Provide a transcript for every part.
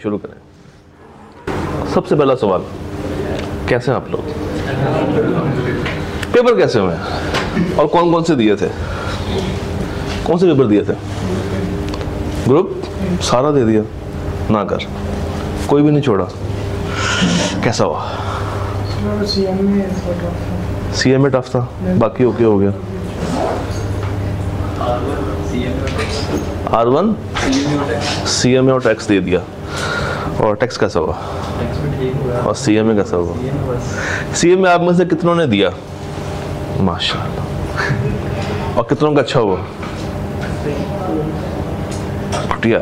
शुरू करें। सबसे पहला सवाल, कैसे हैं आप लोग? पेपर कैसे हुए और कौन कौन से दिए थे? कौन से पेपर दिए थे? ग्रुप सारा दे दिया ना कर, कोई भी नहीं छोड़ा। कैसा हुआ? सीएम में टफ था, बाकी ओके हो गया। R1 CMA और टैक्स दे दिया। और टैक्स कैसा हुआ? और CMA कैसा हुआ? CMA आप में से कितनों ने दिया? माशाल्लाह। और कितनों का अच्छा हुआ? घटिया।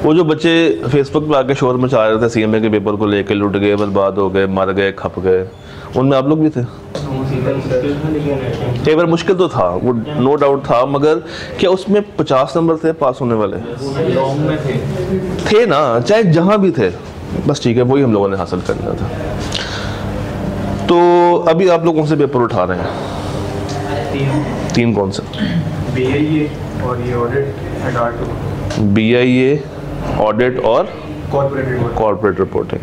वो जो बच्चे फेसबुक पे आके शोर मचा रहे थे CMA के पेपर को लेके, लुट गए, बर्बाद हो गए, मर गए, खप गए, उनमें आप लोग भी थे? पेपर मुश्किल तो था, वो नो डाउट था, मगर क्या उसमें 50 नंबर थे पास होने वाले? थे ना, चाहे जहां भी थे, बस ठीक है, वही हम लोगों ने हासिल करना था। तो अभी आप लोग कौन से पेपर उठा रहे हैं? तीन कौन से? BIA और ये ऑडिट, BIA, ऑडिट और कॉर्पोरेट रिपोर्टिंग।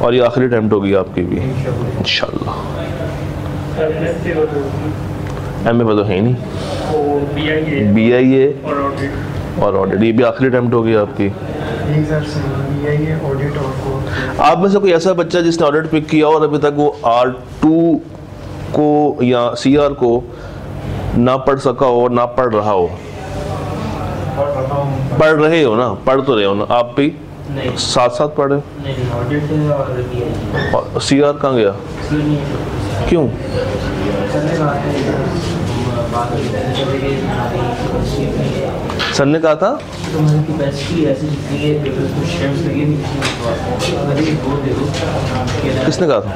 और ये आखिरी अटेम्प्ट होगी आपकी भी इंशाल्लाह। MA तो है ही नहीं। BIA और ऑडिट, ये भी आखिरी अटेम्प्ट होगी आपकी। आप में से कोई ऐसा बच्चा जिसने ऑडिट पिक किया और अभी तक वो R2 को या CR को ना पढ़ सका हो, ना पढ़ रहा हो? पढ़ रहे हो ना, पढ़ तो रहे हो ना आप भी? साथ साथ पढ़े? और CR कहाँ गया? क्यों? सर ने कहा था किसने कहा था?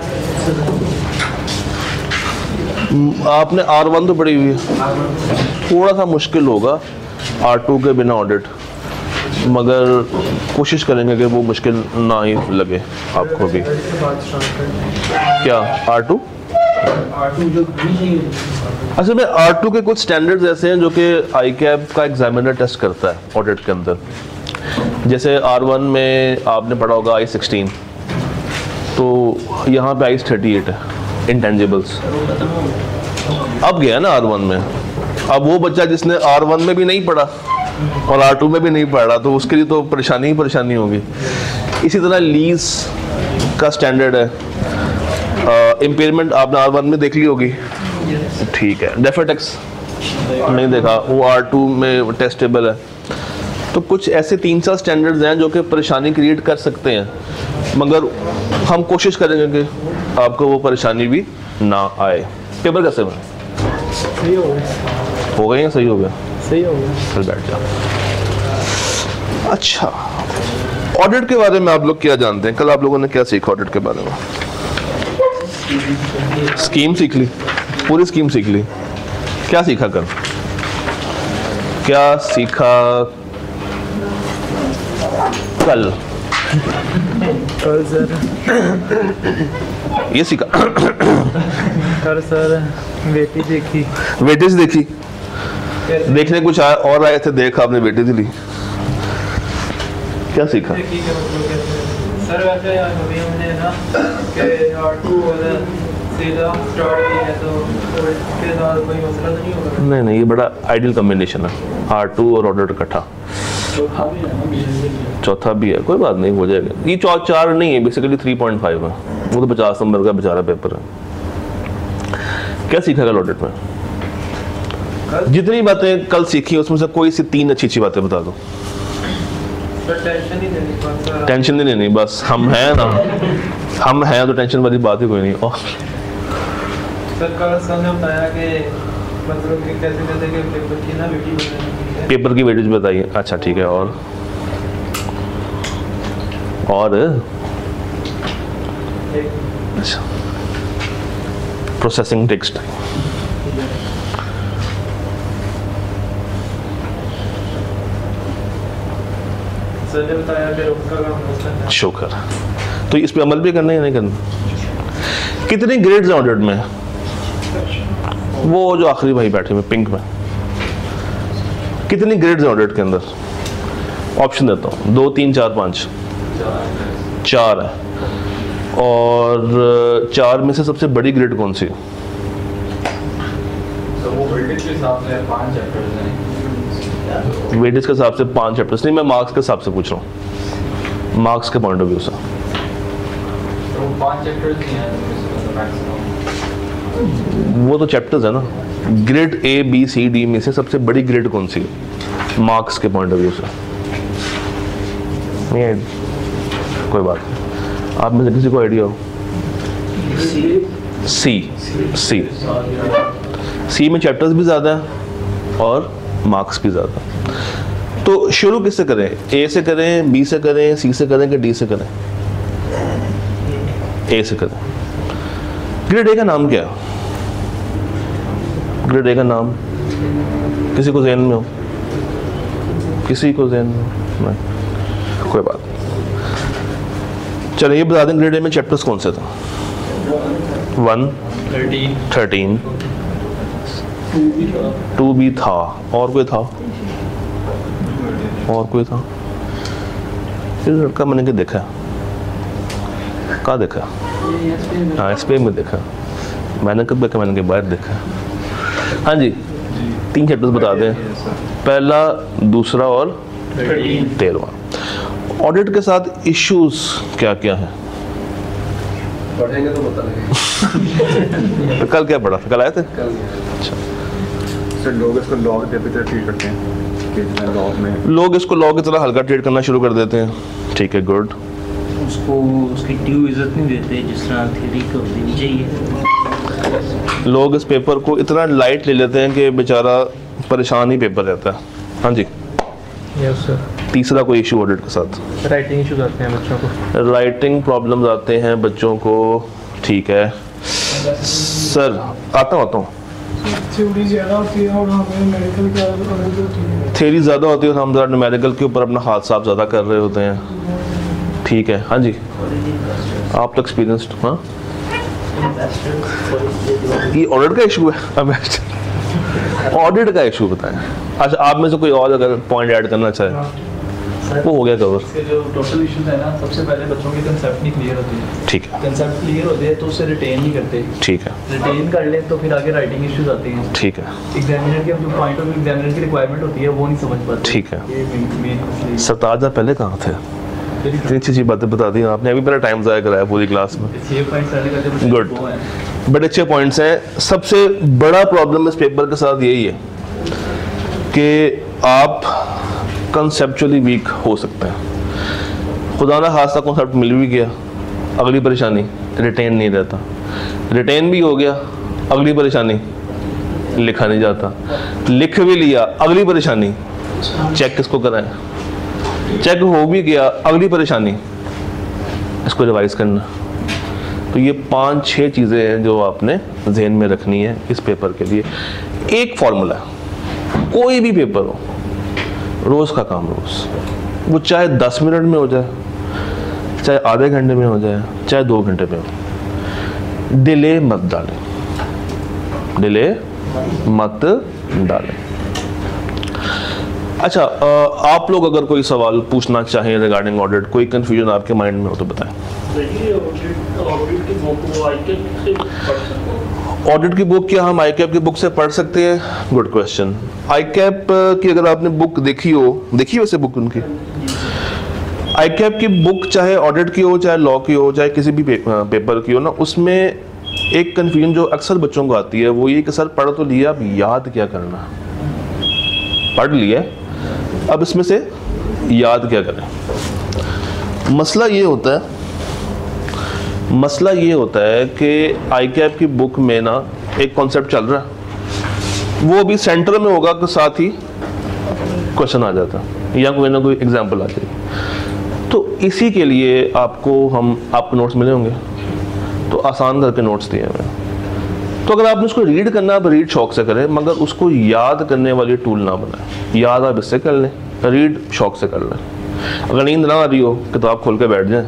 आपने R1 तो पढ़ी हुई है, थोड़ा सा मुश्किल होगा R2 के बिना ऑडिट, मगर कोशिश करेंगे कि वो मुश्किल ना ही लगे आपको भी। क्या R2? असल में R2 के कुछ स्टैंडर्ड्स ऐसे हैं जो कि ICAP का एग्जामिनर टेस्ट करता है ऑडिट के अंदर। जैसे R1 में आपने पढ़ा होगा I16, तो यहाँ पे I38 है, इंटेंजिबल्स। अब गया ना R1 में। अब वो बच्चा जिसने R1 में भी नहीं पढ़ा और R2 में भी नहीं पढ़ रहा, तो उसके लिए तो परेशानी ही परेशानी होगी। इसी तरह लीज का स्टैंडर्ड है। इम्पेयरमेंट आपने R1 में देख ली होगी, ठीक है। डेफिनेटेक्स नहीं देखा, वो R2 में टेस्टेबल है। तो कुछ ऐसे 3-4 स्टैंडर्ड्स हैं जो कि परेशानी क्रिएट कर सकते हैं, मगर हम कोशिश करेंगे कि आपको वो परेशानी भी ना आए। पेपर कैसे में? सही हो गए या सही हो गया? सही हो गया। फिर बैठ जाओ। अच्छा, ऑडिट के बारे में आप लोग क्या जानते हैं? कल आप लोगों ने क्या सीखा ऑडिट के बारे में? स्कीम सीख ली, पूरी स्कीम सीख ली। क्या सीखा कल? क्या सीखा कल? सर ये सीखा सर वेटेज देखी। वेटेज देखी? देखने कुछ और आए थे, देख आपने वेटेज ली। क्या सीखा? सर वैसे अभी हमने ना कि R2 और सीधा स्टार्ट किया है, तो इसके साथ कोई मसला तो नहीं होगा? नहीं, ये बड़ा आइडियल कॉम्बिनेशन है, R2 और ऑडिट इकट्ठा। चौथा भी है, कोई बात नहीं, हो जाएगा। ये 4 नहीं है, बेसिकली 3.5 है। वो तो 50 नंबर का बेचारा पेपर है। क्या सीखा कल ऑडिट में? जितनी बातें कल सीखी उसमें से कोई सी 3 अच्छी बातें बता दो। टेंशन नहीं लेनी, बस हम हैं ना, हम हैं तो टेंशन वाली बात ही कोई नहीं। और सर कल सर ने बताया कि मतलब कि कैसे कैसे के पेपर की ना वेटेज बतानी है। पेपर की वेटेज बताइए। अच्छा ठीक है। और अच्छा, प्रोसेसिंग टेक्स्ट। सर ने बताया कि उसका काम करना है। शुक्र। तो इस पे अमल भी करना है या नहीं करना? कितनी ग्रेड्स हैं ऑडिट में? वो जो आखिरी भाई बैठे हुए पिंक में, कितनी ग्रेड्स हैं ऑडिट के अंदर? ऑप्शन देता हूँ, 2, 3, 4, 5। 4 है। और 4 में से सबसे बड़ी ग्रेड कौन सी है? वो वेटेज के हिसाब से 5 चैप्टर्स हैं। वेटेज के हिसाब से 5 चैप्टर्स नहीं, मैं मार्क्स के हिसाब से पूछ रहा हूँ, मार्क्स के पॉइंट ऑफ व्यू से। तो 5 चैप्टर्स ही हैं मैक्सिमम। वो तो चैप्टर्स है ना। Grade A B C D में से सबसे बड़ी ग्रेड कौन सी है मार्क्स के पॉइंट ऑफ व्यू से? नहीं, कोई बात नहीं। आप में से किसी को आइडिया हो? सी में चैप्टर्स भी ज़्यादा है और मार्क्स भी ज़्यादा। तो शुरू किससे करें? A से करें, B से करें, C से करें कि D से करें? A से करें। ग्रेड A का नाम क्या है? ग्रेड A का नाम किसी को ज़हन में हो? किसी को ज़हन में हो? नहीं, कोई बात नहीं। चलिए ये बता दें, ग्रेड A में चैप्टर्स कौन से थे? 1, 13, 2 भी था, और कोई था? और कोई था? फिर लड़का मैंने क्या देखा? कहाँ देखा? हाँ, SPA में देखा। मैंने कब देखा? मैंने के बाहर देखा। हाँ जी, 3 चैप्टर्स बता दें, पहला, दूसरा और 13वां। ऑडिट के साथ इश्यूज क्या क्या है? पढ़ेंगे तो पता लगेगा। कल क्या पढ़ा? कल आए थे? अच्छा सर, लोग इसको लॉ के पेपर ट्रीट करते हैं कि लॉ में लोग इसको लॉ की तरह हल्का ट्रीट करना शुरू कर देते हैं। ठीक है, गुड। उसको उसकी ड्यू इज्जत नहीं देते जिस तरह थ्योरी को देनी चाहिए। लोग इस पेपर को इतना लाइट ले लेते हैं कि बेचारा परेशान ही पेपर रहता है। हाँ जी, यस सर। तीसरा कोई इशू ऑडिट के साथ? राइटिंग इश्यूज आते हैं बच्चों को। राइटिंग प्रॉब्लम्स आते हैं बच्चों को। ठीक है सर, आता हूँ। थ्योरी ज़्यादा होती है और हमें मेडिकल की आदत होती है। थ्योरी ज़्यादा होती है और हम ज़रा न्यूमेरिकल के ऊपर अपना हाथ साफ ज़्यादा कर रहे होते हैं। ठीक है, हाँ जी, आप तो एक्सपीरियंस्ड। हाँ, ये ऑडिट का इशू है। ऑडिट का इशू बताएं। अच्छा, आप में से कोई और अगर पॉइंट ऐड करना चाहे? वो हो गया कवर। इसके जो टोटल इश्यूज है ना, सबसे पहले बच्चों की कंसेप्ट नहीं क्लियर होती है। ठीक है, कंसेप्ट क्लियर होते हैं तो उसे रिटेन नहीं करते। ठीक है, रिटेन कर लें तो फिर आगे राइटिंग इश्यूज आती हैं। ठीक है, एग्जामिनर के जो पॉइंट ऑफ व्यू एग्जामिनर की रिक्वायरमेंट होती है वो नहीं समझ पाते। ठीक है। ये मेन मसला है। सरताज आप पहले कहाँ थे? इतनी अच्छी बातें बता दी आपने, अभी मेरा टाइम ज़ाया कराया पूरी क्लास में। 6 पॉइंट सारे का जो Good. वो है। बड़े अच्छे पॉइंट्स हैं। सबसे बड़ा प्रॉब्लम इस पेपर के साथ यही है कि आप कंसेप्चुअली वीक हो सकते हैं। खुदा ना खास्ता कॉन्सेप्ट मिल भी गया, अगली परेशानी रिटेन नहीं रहता। रिटेन भी हो गया, अगली परेशानी लिखा नहीं जाता। लिख भी लिया, अगली परेशानी चेक किसको कराएं? चेक हो भी गया, अगली परेशानी इसको रिवाइज करना। तो ये 5-6 चीज़ें हैं जो आपने जहन में रखनी है इस पेपर के लिए। एक फॉर्मूला, कोई भी पेपर हो, रोज़ का काम रोज़, वो चाहे 10 मिनट में हो जाए, चाहे आधे घंटे में हो जाए, चाहे 2 घंटे में हो, डिले मत डालें। डिले मत डालें। अच्छा, आप लोग अगर कोई सवाल पूछना चाहें रिगार्डिंग ऑडिट, कोई कंफ्यूजन आपके माइंड में हो तो बताएं। ऑडिट की बुक क्या हम आईकैप की बुक से पढ़ सकते हैं? Good question. आईकैप की अगर आपने बुक देखी हो, देखी वैसे बुक उनकी, आईकैप की बुक चाहे ऑडिट की हो, चाहे लॉ की हो, चाहे किसी भी पेपर की हो ना, उसमें एक कंफ्यूजन जो अक्सर बच्चों को आती है वो ये कि सर पढ़ तो लिया, अब याद क्या करना? पढ़ लिया, अब इसमें से याद क्या करें? मसला ये होता है कि आईकैप की बुक में ना एक कॉन्सेप्ट चल रहा है, वो भी सेंटर में होगा तो साथ ही क्वेश्चन आ जाता या कोई ना कोई एग्जांपल आ जाएगी। तो इसी के लिए आपको नोट्स मिले होंगे, तो आसान करके नोट्स दिए हुए हैं। तो अगर आपने उसको रीड करना, आप रीड शौक से करें, मगर उसको याद करने वाली टूल ना बनाएं। याद आप इससे कर लें, रीड शौक से कर लें। अगर नींद ना आ रही हो किताब खोल के बैठ जाएं,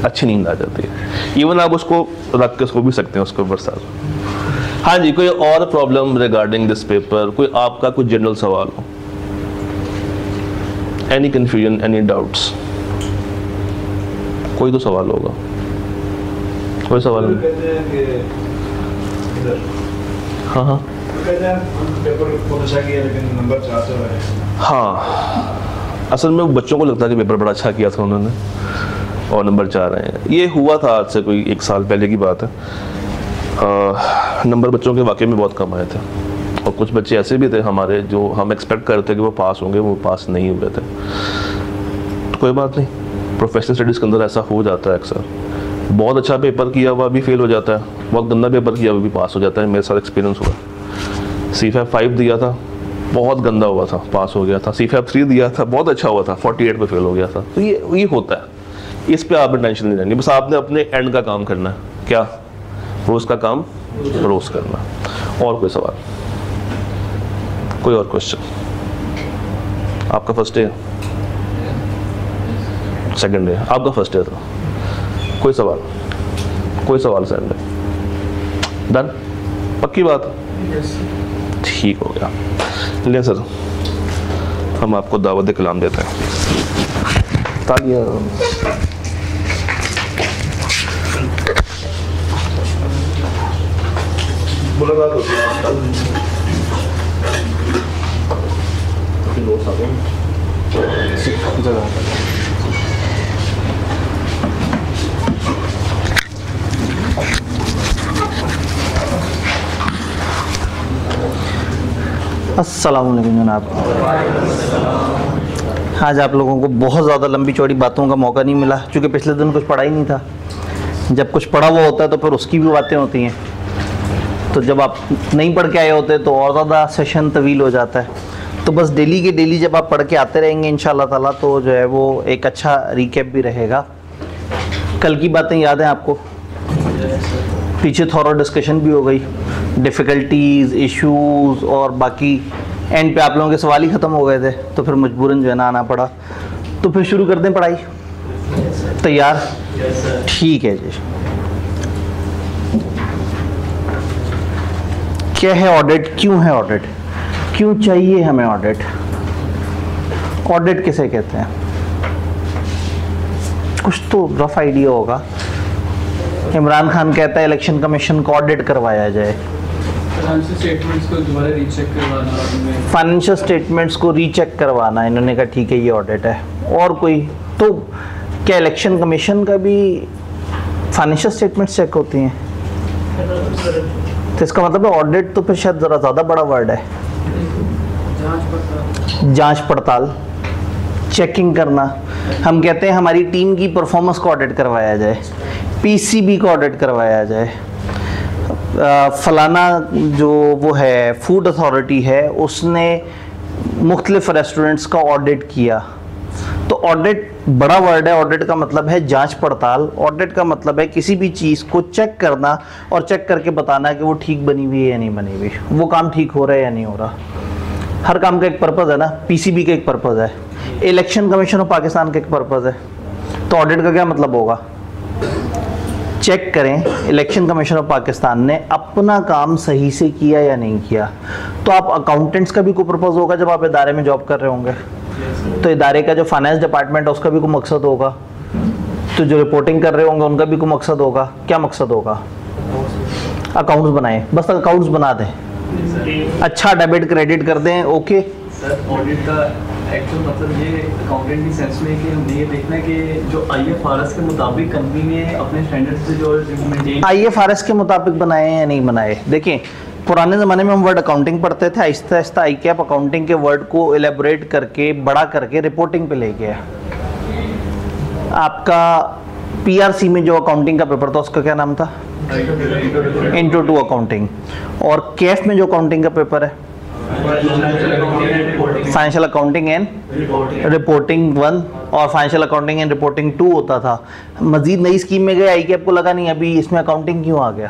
अच्छी नींद आ जाती है। इवन आप उसको रख के सो भी सकते हैं उसके ऊपर साथ। हाँ जी, कोई और प्रॉब्लम रिगार्डिंग दिस पेपर? कोई आपका कोई जनरल सवाल हो? Any confusion, any doubts? कोई तो सवाल होगा, कोई सवाल नहीं? कहते हैं कि इधर हाँ हाँ कहते हैं पेपर बहुत अच्छा किया लेकिन नंबर 4 से आए। हाँ, असल में बच्चों को लगता है कि पेपर बड़ा अच्छा किया था उन्होंने और नंबर 4 आए हैं। ये हुआ था आज से कोई 1 साल पहले की बात है। नंबर बच्चों के वाकई में बहुत कम आए थे और कुछ बच्चे ऐसे भी थे हमारे जो हम एक्सपेक्ट करते थे कि वो पास होंगे, वो पास नहीं हुए थे। तो कोई बात नहीं, प्रोफेशनल स्टडीज़ के अंदर ऐसा हो जाता है अक्सर। बहुत अच्छा पेपर किया हुआ भी फेल हो जाता है, बहुत गंदा पेपर किया हुआ भी पास हो जाता है। मेरे साथ एक्सपीरियंस हुआ। C5 5 दिया था, बहुत गंदा हुआ था, पास हो गया था। C5 3 दिया था, बहुत अच्छा हुआ था, 48 पे फेल हो गया था। तो ये होता है, इस पे आपने टेंशन नहीं लेनी, बस आपने अपने एंड का काम करना है। क्या? रोज़ का काम रोज़ करना। और कोई सवाल, कोई और क्वेश्चन? आपका फर्स्ट डे, सेकंड डे? आपका फर्स्ट डे था। कोई सवाल? कोई सवाल सेकंड डे? डन? पक्की बात? ठीक हो गया। ले सर, हम आपको दावत कलाम देते हैं। तालियां। मुलाकात होती है। अस्सलाम वालेकुम जनाब। आज आप लोगों को बहुत ज़्यादा लंबी चौड़ी बातों का मौका नहीं मिला, क्योंकि पिछले दिन कुछ पढ़ा ही नहीं था। जब कुछ पढ़ा हुआ होता है तो फिर उसकी भी बातें होती हैं, तो जब आप नहीं पढ़ के आए होते तो और ज़्यादा सेशन तवील हो जाता है। तो बस डेली के डेली जब आप पढ़ के आते रहेंगे इंशाल्लाह ताला तो जो है वो एक अच्छा रिकैप भी रहेगा। कल की बातें याद हैं आपको? पीछे थोड़ा डिस्कशन भी हो गई, डिफ़िकल्टीज़, इश्यूज़ और बाकी एंड पे आप लोगों के सवाल ही ख़त्म हो गए थे, तो फिर मजबूरन जो है ना आना पड़ा। तो फिर शुरू कर दें पढ़ाई? तैयार? ठीक है जी। क्या है ऑडिट? क्यों है ऑडिट? क्यों चाहिए हमें ऑडिट? ऑडिट किसे कहते हैं? कुछ तो रफ आइडिया होगा। इमरान खान कहता है इलेक्शन कमीशन को ऑडिट करवाया जाए। फाइनेंशियल स्टेटमेंट्स को दोबारा रीचेक करवाना, फाइनेंशियल स्टेटमेंट्स को रीचेक करवाना, इन्होंने कहा ठीक है ये ऑडिट है। और कोई तो क्या इलेक्शन कमीशन का भी फाइनेंशियल स्टेटमेंट्स चेक होती हैं? तो इसका मतलब है ऑडिट तो फिर शायद ज़रा ज़्यादा बड़ा वर्ड है। जांच पड़ताल, चेकिंग करना। हम कहते हैं हमारी टीम की परफॉर्मेंस को ऑडिट करवाया जाए, पीसीबी को ऑडिट करवाया जाए, फलाना जो वो है फूड अथॉरिटी है उसने मुख्तलिफ रेस्टोरेंट्स का ऑडिट किया। तो ऑडिट बड़ा वर्ड है। ऑडिट का मतलब है जांच पड़ताल। ऑडिट का मतलब है किसी भी चीज़ को चेक करना और चेक करके बताना कि वो ठीक बनी हुई है या नहीं बनी हुई, वो काम ठीक हो रहा है या नहीं हो रहा। हर काम का एक पर्पज़ है ना। पीसीबी का एक पर्पज़ है, इलेक्शन कमीशन ऑफ पाकिस्तान का एक पर्पज़ है। तो ऑडिट का क्या मतलब होगा? चेक करें इलेक्शन कमीशन ऑफ पाकिस्तान ने अपना काम सही से किया या नहीं किया। तो आप अकाउंटेंट्स का भी कोई पर्पज़ होगा जब आप इदारे में जॉब कर रहे होंगे, तो इदारे का जो फाइनेंस डिपार्टमेंट है उसका भी कोई मकसद होगा। तो जो रिपोर्टिंग कर रहे होंगे उनका भी कोई मकसद होगा। क्या मकसद होगा? अकाउंट्स बनाएं, बस अकाउंट्स बना दें, अच्छा डेबिट क्रेडिट कर दें, ओके। सर ऑडिट का एक्चुअल मतलब ये अकाउंटेंट की सेंस में कि हमने ये देखना है कि जो IFRS के मुताबिक कंपनी ने अपने स्टैंडर्ड से जो मेंटेन IFRS के मुताबिक बनाए या नहीं बनाए। देखिए पुराने ज़माने में हम वर्ड अकाउंटिंग पढ़ते थे, आहिस्ता आहिस्ता ICAP अकाउंटिंग के वर्ड को एलेबोरेट करके बड़ा करके रिपोर्टिंग पे ले गया। आपका PRC में जो अकाउंटिंग का पेपर था उसका क्या नाम था? Intro to accounting. और कैफ में जो अकाउंटिंग का पेपर है फाइनेंशियल अकाउंटिंग एंड रिपोर्टिंग 1 और फाइनेंशियल अकाउंटिंग एंड रिपोर्टिंग 2 होता था। मजीद नई स्कीम में गए ICAP को लगा नहीं अभी इसमें अकाउंटिंग क्यों आ गया,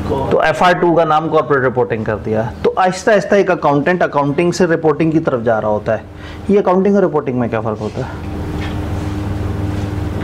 तो FR2 का नाम कॉर्पोरेट रिपोर्टिंग कर दिया। तो आहिस्ता आहिस्ता एक अकाउंटेंट अकाउंटिंग से रिपोर्टिंग की तरफ जा रहा होता है। ये अकाउंटिंग और रिपोर्टिंग में क्या फ़र्क होता है?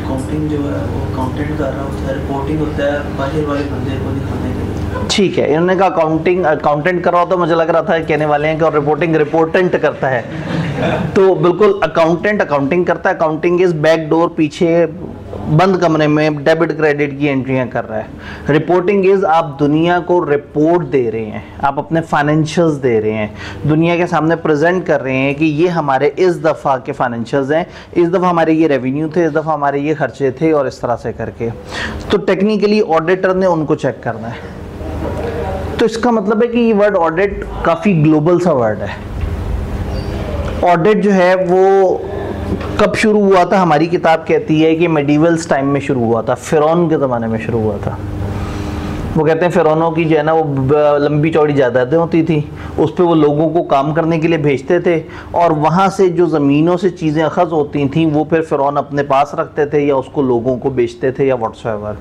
अकाउंटिंग जो है वो अकाउंटेंट कर रहा होता है, रिपोर्टिंग होता है बाहर वाले बंदे को दिखाने के लिए। ठीक है, इन्होंने कहा अकाउंटिंग अकाउंटेंट कर रहा होता, मुझे लग रहा था कहने वाले हैं कि और रिपोर्टिंग रिपोर्टेंट करता है। तो बिल्कुल अकाउंटेंट अकाउंटिंग करता है। अकाउंटिंग इज बैक डोर, पीछे बंद कमरे में डेबिट क्रेडिट की एंट्रियां कर रहा है। रिपोर्टिंग इज आप दुनिया को रिपोर्ट दे रहे हैं, आप अपने फाइनेंशियल्स दे रहे हैं, दुनिया के सामने प्रेजेंट कर रहे हैं कि ये हमारे इस दफ़ा के फाइनेंशियल्स हैं, इस दफ़ा हमारे ये रेवेन्यू थे, इस दफ़ा हमारे ये खर्चे थे, और इस तरह से करके। तो टेक्निकली ऑडिटर ने उनको चेक करना है। तो इसका मतलब है कि ये वर्ड ऑडिट काफ़ी ग्लोबल सा वर्ड है। ऑडिट जो है वो कब शुरू हुआ था? हमारी किताब कहती है कि मेडिवल्स टाइम में शुरू हुआ था, फिरौन के ज़माने में शुरू हुआ था। वो कहते हैं फिरौनों की जो है ना वो लंबी चौड़ी जायदादें होती थी, उस पर वो लोगों को काम करने के लिए भेजते थे, और वहाँ से जो ज़मीनों से चीज़ें अखज़ होती थी वो फिर फिरौन अपने पास रखते थे या उसको लोगों को बेचते थे या व्हाट्सएवर।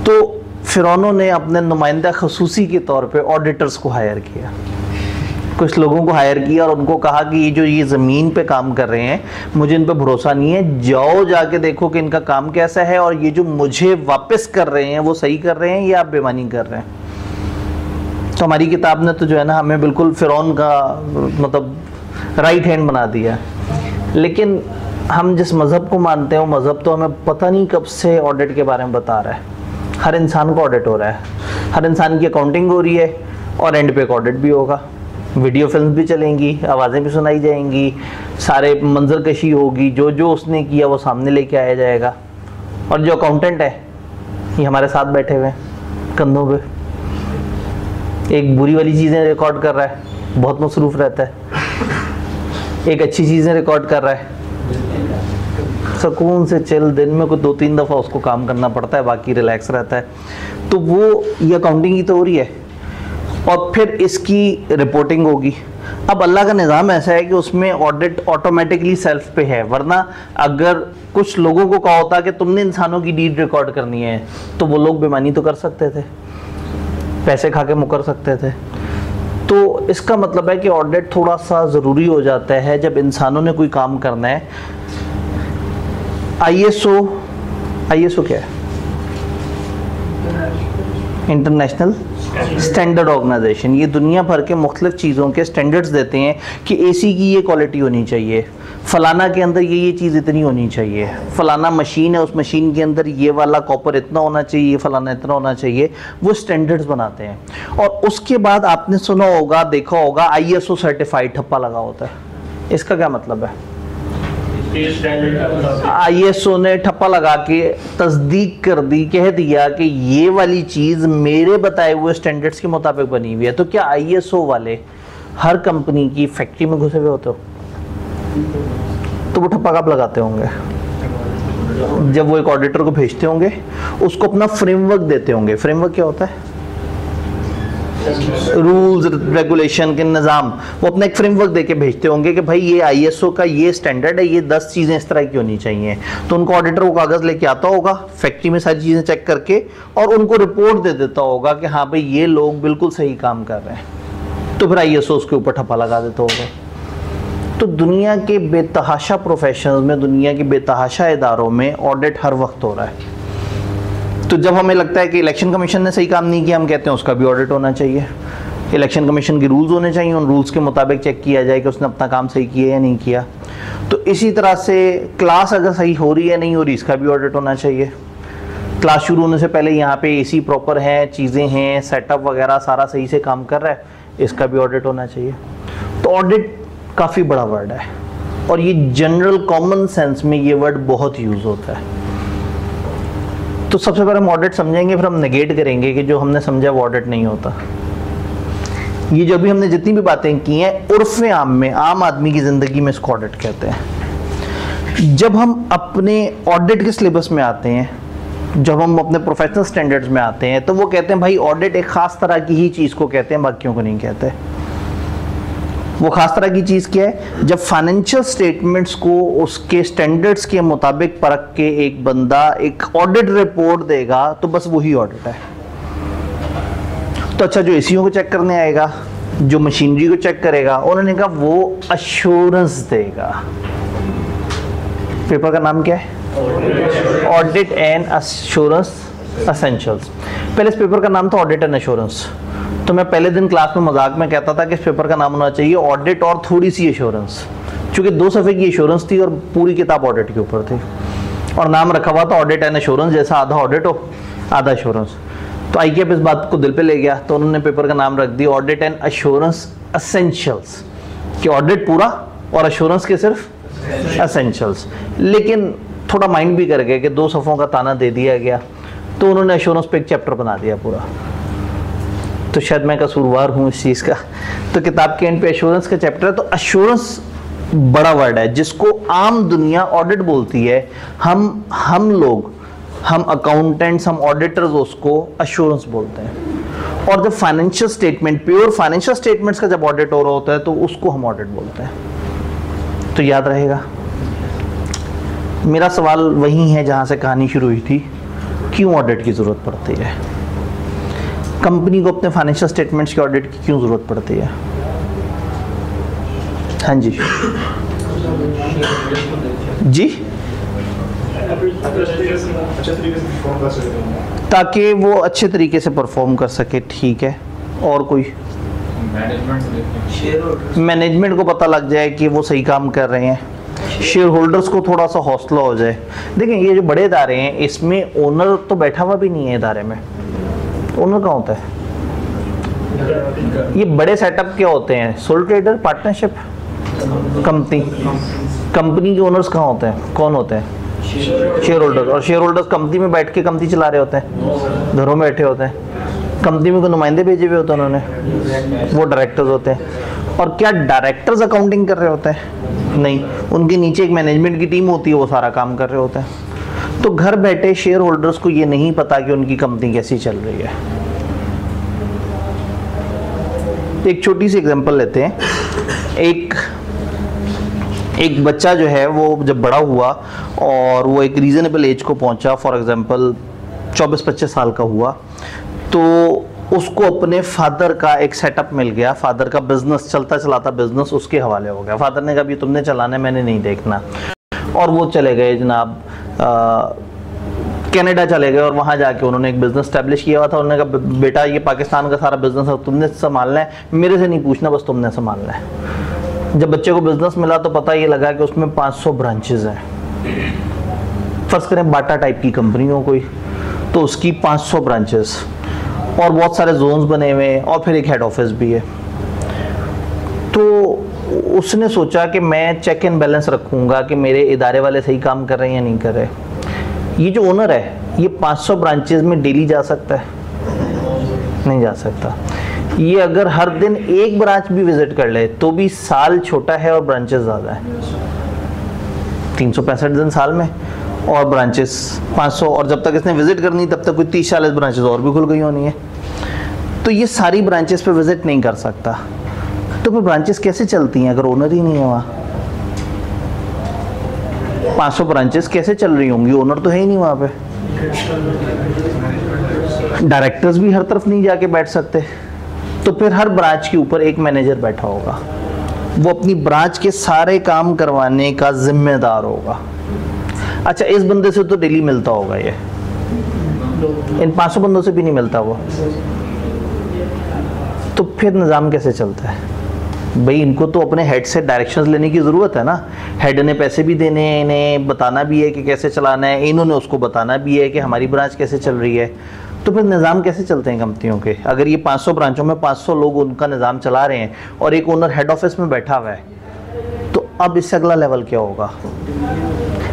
तो फिरौनों ने अपने नुमाइंदा खसूसी के तौर पे ऑडिटर्स को हायर किया, कुछ लोगों को हायर किया और उनको कहा कि ये जो ये ज़मीन पे काम कर रहे हैं, मुझे इन पे भरोसा नहीं है, जाओ जाके देखो कि इनका काम कैसा है, और ये जो मुझे वापस कर रहे हैं वो सही कर रहे हैं या आप बेईमानी कर रहे हैं। तो हमारी किताब ने तो जो है ना हमें बिल्कुल फिरौन का मतलब राइट हैंड बना दिया। लेकिन हम जिस मज़हब को मानते हैं वो मज़हब तो हमें पता नहीं कब से ऑडिट के बारे में बता रहा है। हर इंसान को ऑडिट हो रहा है, हर इंसान की अकाउंटिंग हो रही है, और एंड पे एक ऑडिट भी होगा। वीडियो फिल्म भी चलेंगी, आवाज़ें भी सुनाई जाएंगी, सारे मंजर कशी होगी, जो जो उसने किया वो सामने लेके आया जाएगा। और जो अकाउंटेंट है ये हमारे साथ बैठे हुए हैं कंधों पे, एक बुरी वाली चीज़ें रिकॉर्ड कर रहा है, बहुत मसरूफ़ रहता है, एक अच्छी चीज़ें रिकॉर्ड कर रहा है, सुकून से चिल, दिन में कोई 2-3 दफ़ा उसको काम करना पड़ता है, बाकी रिलैक्स रहता है। तो वो ये अकाउंटिंग की तो हो रही है, और फिर इसकी रिपोर्टिंग होगी। अब अल्लाह का निज़ाम ऐसा है कि उसमें ऑडिट ऑटोमेटिकली सेल्फ पे है, वरना अगर कुछ लोगों को कहा होता कि तुमने इंसानों की डीड रिकॉर्ड करनी है तो वो लोग बेईमानी तो कर सकते थे, पैसे खा के मुकर सकते थे। तो इसका मतलब है कि ऑडिट थोड़ा सा ज़रूरी हो जाता है जब इंसानों ने कोई काम करना है। ISO क्या है? International standard organisation. ये दुनिया भर के मुख्तलिफ चीज़ों के स्टैंडर्ड्स देते हैं कि AC की ये क्वालिटी होनी चाहिए, फलाना के अंदर ये चीज़ इतनी होनी चाहिए, फलाना मशीन है उस मशीन के अंदर ये वाला कॉपर इतना होना चाहिए, फलाना इतना होना चाहिए। वो स्टैंडर्ड्स बनाते हैं, और उसके बाद आपने सुना होगा, देखा होगा, ISO सर्टिफाइड ठप्पा लगा होता है। इसका क्या मतलब है? ISO ने ठप्पा लगा के तस्दीक कर दी, कह दिया कि ये वाली चीज़ मेरे बताए हुए स्टैंडर्ड्स के मुताबिक बनी हुई है। तो क्या ISO वाले हर कंपनी की फैक्ट्री में घुसे हुए होते हो? तो वो ठप्पा कब लगाते होंगे? जब वो एक ऑडिटर को भेजते होंगे, उसको अपना फ्रेमवर्क देते होंगे। फ्रेमवर्क क्या होता है? रूल्स रेगुलेशन के निज़ाम। वो अपना एक फ्रेमवर्क देके भेजते होंगे कि भाई ये ISO का ये स्टैंडर्ड है, ये 10 चीज़ें इस तरह की होनी चाहिए। तो उनको ऑडिटर को कागज़ लेके आता होगा, फैक्ट्री में सारी चीज़ें चेक करके, और उनको रिपोर्ट दे देता होगा कि हाँ भाई ये लोग बिल्कुल सही काम कर रहे हैं। तो फिर ISO उसके ऊपर ठप्पा लगा देता होगा। तो दुनिया के बेतहाशा प्रोफेशंस में, दुनिया के बेतहाशा इदारों में ऑडिट हर वक्त हो रहा है। तो जब हमें लगता है कि इलेक्शन कमीशन ने सही काम नहीं किया, हम कहते हैं उसका भी ऑडिट होना चाहिए। इलेक्शन कमीशन के रूल्स होने चाहिए, उन रूल्स के मुताबिक चेक किया जाए कि उसने अपना काम सही किया या नहीं किया। तो इसी तरह से क्लास अगर सही हो रही है नहीं हो रही, इसका भी ऑडिट होना चाहिए। क्लास शुरू होने से पहले यहाँ पे AC प्रॉपर है, चीज़ें हैं, सेटअप वगैरह सारा सही से काम कर रहा है, इसका भी ऑडिट होना चाहिए। तो ऑडिट काफ़ी बड़ा वर्ड है, और ये जनरल कॉमन सेंस में ये वर्ड बहुत यूज़ होता है। तो सबसे पहले हम ऑडिट समझेंगे, फिर हम नेगेट करेंगे कि जो हमने समझा वो ऑडिट नहीं होता। ये जो भी हमने जितनी भी बातें की हैं, उर्फ़ आम में, आम आदमी की ज़िंदगी में इसको ऑडिट कहते हैं। जब हम अपने ऑडिट के सिलेबस में आते हैं, जब हम अपने प्रोफेशनल स्टैंडर्ड्स में आते हैं, तो वो कहते हैं भाई ऑडिट एक ख़ास तरह की ही चीज़ को कहते हैं, बाकियों को नहीं कहते। वो ख़ास तरह की चीज़ क्या है? जब फाइनेंशियल स्टेटमेंट्स को उसके स्टैंडर्ड्स के मुताबिक परख के एक बंदा एक ऑडिट रिपोर्ट देगा, तो बस वही ऑडिट है। तो अच्छा, जो एसीओ को चेक करने आएगा, जो मशीनरी को चेक करेगा, उन्होंने कहा वो अश्योरेंस देगा। पेपर का नाम क्या है? Audit and assurance essentials. पहले इस पेपर का नाम था ऑडिट एंड अश्योरेंस। तो मैं पहले दिन क्लास में मजाक में कहता था कि इस पेपर का नाम होना चाहिए ऑडिट और थोड़ी सी एश्योरेंस, क्योंकि 2 सफ़े की एश्योरेंस थी और पूरी किताब ऑडिट के ऊपर थी। और नाम रखा हुआ था ऑडिट एंड एश्योरेंस, जैसा आधा ऑडिट हो आधा एश्योरेंस। तो आईकेएप इस बात को दिल पे ले गया, तो उन्होंने पेपर का नाम रख दिया ऑडिट एंड एश्योरेंस एसेंशियल्स, कि ऑडिट पूरा और एश्योरेंस के सिर्फ एसेंशियल्स। लेकिन थोड़ा माइंड भी कर गए कि 2 सफ़ों का ताना दे दिया गया, तो उन्होंने एश्योरेंस पे एक चैप्टर बना दिया पूरा। तो शायद मैं कसूरवार हूँ इस चीज़ का। तो किताब के एंड पे एश्योरेंस का चैप्टर है। तो एश्योरेंस बड़ा वर्ड है जिसको आम दुनिया ऑडिट बोलती है, हम लोग, हम अकाउंटेंट्स, हम ऑडिटर्स उसको एश्योरेंस बोलते हैं। और जब financial statement, pure financial statements का जब ऑडिट हो रहा होता है तो उसको हम ऑडिट बोलते हैं। तो याद रहेगा। मेरा सवाल वही है जहां से कहानी शुरू हुई थी, क्यों ऑडिट की जरूरत पड़ती है? कंपनी को अपने फाइनेंशियल स्टेटमेंट्स के ऑडिट की क्यों जरूरत पड़ती है? हाँ जी जी, ताकि वो अच्छे तरीके से परफॉर्म कर सके। ठीक है, और कोई? मैनेजमेंट को पता लग जाए कि वो सही काम कर रहे हैं, शेयर होल्डर्स को थोड़ा सा हौसला हो जाए। देखें, ये जो बड़े इदारे हैं इसमें ओनर तो बैठा हुआ भी नहीं है इदारे में। ओनर कहाँ होता है? ये बड़े सेटअप क्या होते हैं? सोल ट्रेडर, पार्टनरशिप, कंपनी के ओनर्स कहाँ होते हैं? कौन होते हैं? Share holders. और शेयर होल्डर्स कंपनी में बैठ के कंपनी चला रहे होते हैं, घरों में बैठे होते हैं। कंपनी में कोई नुमाइंदे भेजे हुए होते हैं उन्होंने, वो डायरेक्टर्स होते हैं। और क्या डायरेक्टर्स अकाउंटिंग कर रहे होते हैं? नहीं, उनके नीचे एक मैनेजमेंट की टीम होती है, वो सारा काम कर रहे होते हैं। तो घर बैठे शेयर होल्डर्स को ये नहीं पता कि उनकी कंपनी कैसी चल रही है। एक छोटी सी एग्जांपल लेते हैं। एक बच्चा जो है वो जब बड़ा हुआ और वो एक रीजनेबल एज को पहुंचा, फॉर एग्जांपल 24-25 साल का हुआ, तो उसको अपने फादर का एक सेटअप मिल गया। फादर का बिजनेस, चलता चलाता बिजनेस उसके हवाले हो गया। फादर ने कहा भी तुमने चलाना है, मैंने नहीं देखना। और वो चले गए जनाब कनाडा चले गए, और वहाँ जाके उन्होंने एक बिजनेस स्टैब्लिश किया हुआ था। उन्होंने कहा बेटा ये पाकिस्तान का सारा बिजनेस है, तुमने संभालना है, मेरे से नहीं पूछना, बस तुमने संभालना है। जब बच्चे को बिजनेस मिला तो पता ये लगा कि उसमें 500 ब्रांचेज हैं। फर्स्ट करें बाटा टाइप की कंपनी हो कोई, तो उसकी 500 ब्रांचेस और बहुत सारे जोन्स बने हुए हैं, और फिर एक हेड ऑफिस भी है। तो उसने सोचा कि मैं चेक एंड बैलेंस रखूंगा कि मेरे इदारे वाले सही काम कर रहे हैं या नहीं कर रहे। ये जो ओनर है ये 500 ब्रांचेस में डेली जा सकता है? नहीं जा सकता। ये अगर हर दिन एक ब्रांच भी विजिट कर ले तो भी साल छोटा है और ब्रांचेस ज़्यादा है। 365 दिन साल में और ब्रांचेस 500, और जब तक इसने विजिट करनी तब तक कोई 30-40 ब्रांचेस और भी खुल गई होनी है। तो ये सारी ब्रांचेस पे विजिट नहीं कर सकता। तो फिर ब्रांचेस कैसे चलती हैं अगर ओनर ही नहीं है वहाँ? 500 ब्रांचेस कैसे चल रही होंगी? ओनर तो है ही नहीं वहाँ पे। डायरेक्टर्स भी हर तरफ नहीं जाके बैठ सकते। तो फिर हर ब्रांच के ऊपर एक मैनेजर बैठा होगा, वो अपनी ब्रांच के सारे काम करवाने का जिम्मेदार होगा। अच्छा, इस बंदे से तो डेली मिलता होगा, ये इन 500 बंदों से भी नहीं मिलता वो। तो फिर निज़ाम कैसे चलता है भाई? इनको तो अपने हेड से डायरेक्शंस लेने की ज़रूरत है ना। हेड ने पैसे भी देने हैं, इन्हें बताना भी है कि कैसे चलाना है, इन्होंने उसको बताना भी है कि हमारी ब्रांच कैसे चल रही है। तो फिर निज़ाम कैसे चलते हैं कंपनियों के? अगर ये 500 ब्रांचों में 500 लोग उनका निज़ाम चला रहे हैं और एक ओनर हेड ऑफिस में बैठा हुआ है, तो अब इससे अगला लेवल क्या होगा?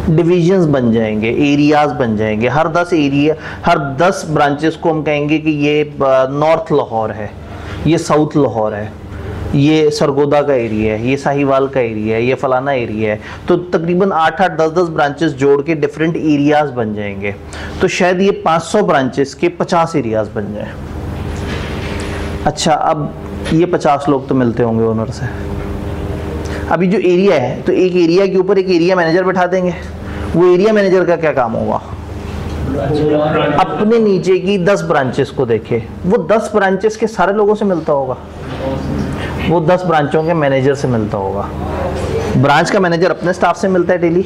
डिविजन्स बन जाएंगे, एरियाज बन जाएंगे। हर 10 ब्रांचेस को हम कहेंगे कि ये नॉर्थ लाहौर है, ये साउथ लाहौर है, ये सरगोदा का एरिया है, ये साहिवाल का एरिया है, ये फलाना एरिया है। तो तकरीबन 8-8, 10-10 ब्रांचेस जोड़ के डिफरेंट एरियाज बन जाएंगे। तो शायद ये 500 ब्रांचेस के 50 एरियाज बन जाए। अच्छा, अब ये 50 लोग तो मिलते होंगे ओनर से। अभी जो एरिया है, तो एक एरिया के ऊपर एक एरिया मैनेजर बैठा देंगे। वो एरिया मैनेजर का क्या काम होगा? अपने नीचे की 10 ब्रांचेस को देखे, वो 10 ब्रांचेस के सारे लोगों से मिलता होगा, वो 10 ब्रांचों के मैनेजर से मिलता होगा। ब्रांच का मैनेजर अपने स्टाफ से मिलता है डेली,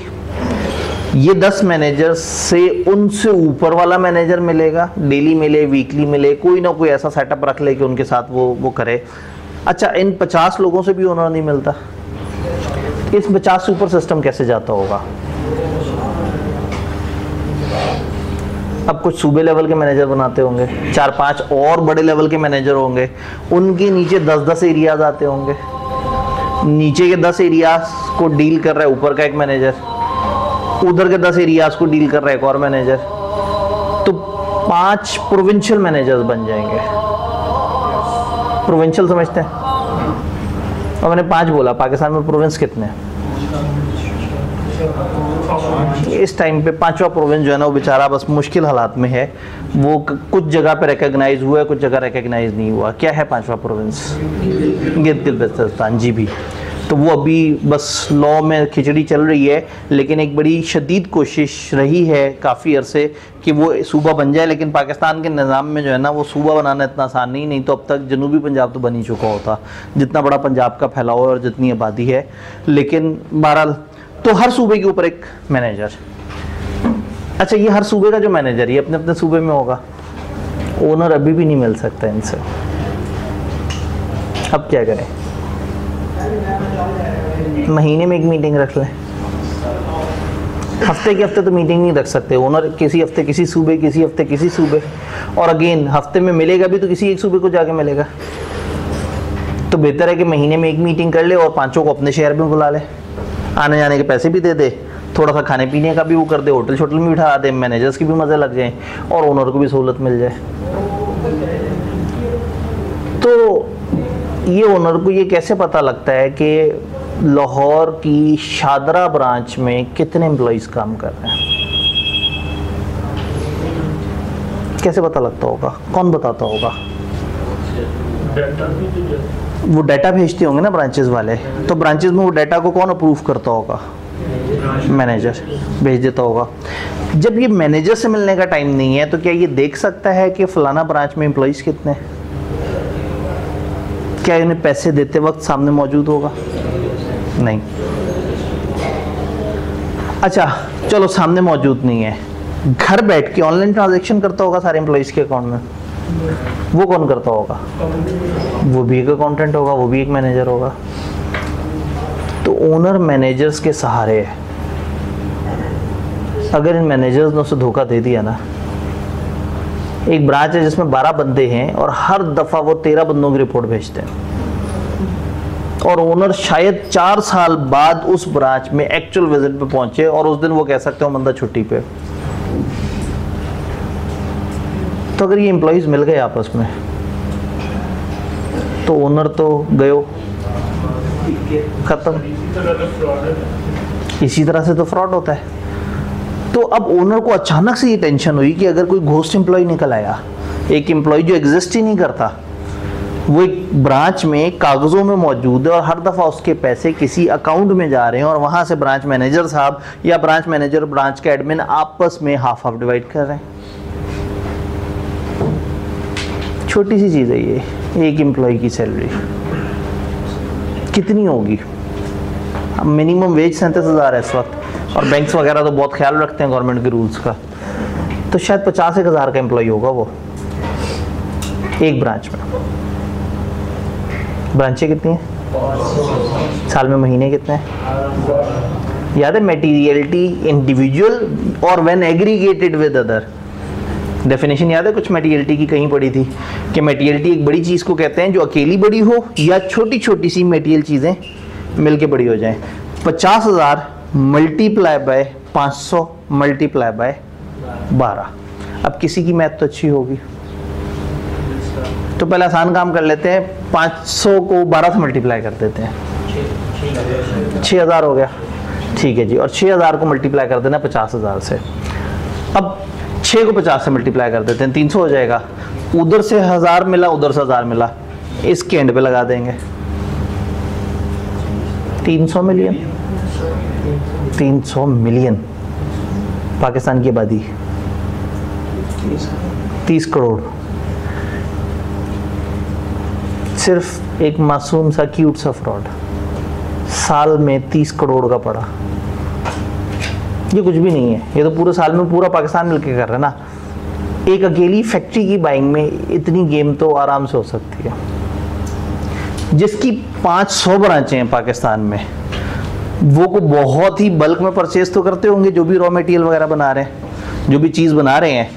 ये 10 मैनेजर से उनसे ऊपर वाला मैनेजर मिलेगा, डेली मिले, वीकली मिले, कोई ना कोई ऐसा सेटअप रख ले कि उनके साथ वो करे। अच्छा, इन 50 लोगों से भी ओनर नहीं मिलता। इस 50 सुपर सिस्टम कैसे जाता होगा? अब कुछ सूबे लेवल के मैनेजर बनाते होंगे, 4-5 और बड़े लेवल के मैनेजर होंगे, उनके नीचे 10-10 एरियाज आते होंगे, नीचे के 10 एरियाज को डील कर रहा है ऊपर का एक मैनेजर, उधर के 10 एरियाज को डील कर रहा है एक और मैनेजर, तो 5 प्रोविंशियल मैनेजर्स बन जाएंगे। प्रोविंशियल समझते हैं? और मैंने 5 बोला, पाकिस्तान में प्रोविंस कितने हैं? इस टाइम पे 5वां प्रोविंस जो है ना वो बेचारा बस मुश्किल हालात में है। वो कुछ जगह पे रिकॉग्नाइज हुआ है, कुछ जगह रिकॉग्नाइज नहीं हुआ। क्या है 5वां प्रोविंस? गिलगित बल्तिस्तान। जी भी। तो वो अभी बस लॉ में खिचड़ी चल रही है, लेकिन एक बड़ी शदीद कोशिश रही है काफ़ी अरसे कि वो सूबा बन जाए, लेकिन पाकिस्तान के निज़ाम में जो है ना वो सूबा बनाना इतना आसान नहीं तो अब तक जनूबी पंजाब तो बन ही चुका होता, जितना बड़ा पंजाब का फैलाव और जितनी आबादी है। लेकिन बहरहाल तो हर सूबे के ऊपर एक मैनेजर। अच्छा, ये हर सूबे का जो मैनेजर ये अपने अपने सूबे में होगा, ओनर अभी भी नहीं मिल सकता इनसे। अब क्या करें? महीने में एक मीटिंग रख लें, हफ्ते के हफ्ते तो मीटिंग नहीं रख सकते। ओनर किसी हफ्ते किसी सूबे, किसी हफ्ते किसी सूबे, और अगेन हफ्ते में मिलेगा भी तो किसी एक सूबे को जाके मिलेगा। तो बेहतर है कि महीने में एक मीटिंग कर ले और 5 को अपने शहर में बुला ले, आने जाने के पैसे भी दे दे, थोड़ा सा खाने पीने का भी वो कर दे, होटल छोटल में बिठा दे, मैनेजर्स की भी मज़े लग जाए और ओनर को भी सहूलत मिल जाए। तो ये ओनर को ये कैसे पता लगता है कि लाहौर की शादरा ब्रांच में कितने एम्प्लॉइज काम कर रहे हैं? कैसे पता लगता होगा? कौन बताता होगा? वो डाटा भेजते होंगे ना ब्रांचेस वाले, तो ब्रांचेस में वो डाटा को कौन अप्रूव करता होगा? मैनेजर भेज देता होगा। जब ये मैनेजर से मिलने का टाइम नहीं है तो क्या ये देख सकता है कि फलाना ब्रांच में एम्प्लॉइज कितने हैं? क्या उन्हें पैसे देते वक्त सामने मौजूद होगा? नहीं। अच्छा चलो, सामने मौजूद नहीं है, घर बैठ के ऑनलाइन ट्रांजैक्शन करता होगा सारे एम्प्लॉइज के अकाउंट में। वो कौन करता होगा? वो भी एक अकाउंटेंट होगा, वो भी एक मैनेजर होगा। तो ओनर मैनेजर्स के सहारे है। अगर इन मैनेजर्स ने उसे धोखा दे दिया ना, एक ब्रांच है जिसमें 12 बंदे हैं और हर दफा वो 13 बंदों की रिपोर्ट भेजते हैं, और ओनर शायद 4 साल बाद उस ब्रांच में एक्चुअल विजिट पे पहुंचे और उस दिन वो कह सकते हो बंदा छुट्टी पे। तो अगर ये एम्प्लॉइज मिल गए आपस में तो ओनर तो गयो, खत्म। इसी तरह से तो फ्रॉड होता है। तो अब ओनर को अचानक से ये टेंशन हुई कि अगर कोई घोस्ट एम्प्लॉय निकल आया, एक एम्प्लॉय जो एग्जिस्ट ही नहीं करता, वो एक ब्रांच में कागजों में मौजूद है और हर दफ़ा उसके पैसे किसी अकाउंट में जा रहे हैं और वहाँ से ब्रांच मैनेजर साहब या ब्रांच मैनेजर ब्रांच के एडमिन आपस में हाफ हाफ डिवाइड कर रहे हैं। छोटी सी चीज़ है ये, एक एम्प्लॉय की सैलरी कितनी होगी? मिनिमम वेज 37,000 है इस वक्त, और बैंक्स वगैरह तो बहुत ख्याल रखते हैं गवर्नमेंट के रूल्स का, तो शायद 50,000 का एम्प्लॉय होगा वो एक ब्रांच में। ब्रांचें कितनी हैं? साल में महीने कितने हैं? याद है मटेरियलिटी इंडिविजुअल और when aggregated with other. Definition याद है कुछ मटेरियलिटी की कहीं पड़ी थी कि मटेरियलिटी एक बड़ी चीज़ को कहते हैं जो अकेली बड़ी हो या छोटी छोटी सी मटेरियल चीज़ें मिलके बड़ी हो जाएं। 50,000 मल्टीप्लाई बाय 500 मल्टीप्लाई बाय 12। अब किसी की मैथ तो अच्छी होगी, तो पहले आसान काम कर लेते हैं, 500 को 12 से मल्टीप्लाई कर देते हैं, 6,000 हो गया। ठीक है जी, और 6,000 को मल्टीप्लाई कर देना 50,000 से। अब 6 को 50 से मल्टीप्लाई कर देते हैं, 300 हो जाएगा। उधर से 1000 मिला, उधर से 1000 मिला, इसके एंड पे लगा देंगे 300 मिलियन। 300 मिलियन पाकिस्तान की आबादी 30 करोड़। सिर्फ एक मासूम सा क्यूट सा फ्रॉड साल में 30 करोड़ का पड़ा। ये कुछ भी नहीं है, ये तो पूरे साल में पूरा पाकिस्तान मिलके कर रहा है ना। एक अकेली फैक्ट्री की बाइंग में इतनी गेम तो आराम से हो सकती है। जिसकी 500 ब्रांचें हैं पाकिस्तान में, वो को बहुत ही बल्क में परचेज तो करते होंगे, जो भी रॉ मटेरियल वगैरह बना रहे हैं, जो भी चीज़ बना रहे हैं,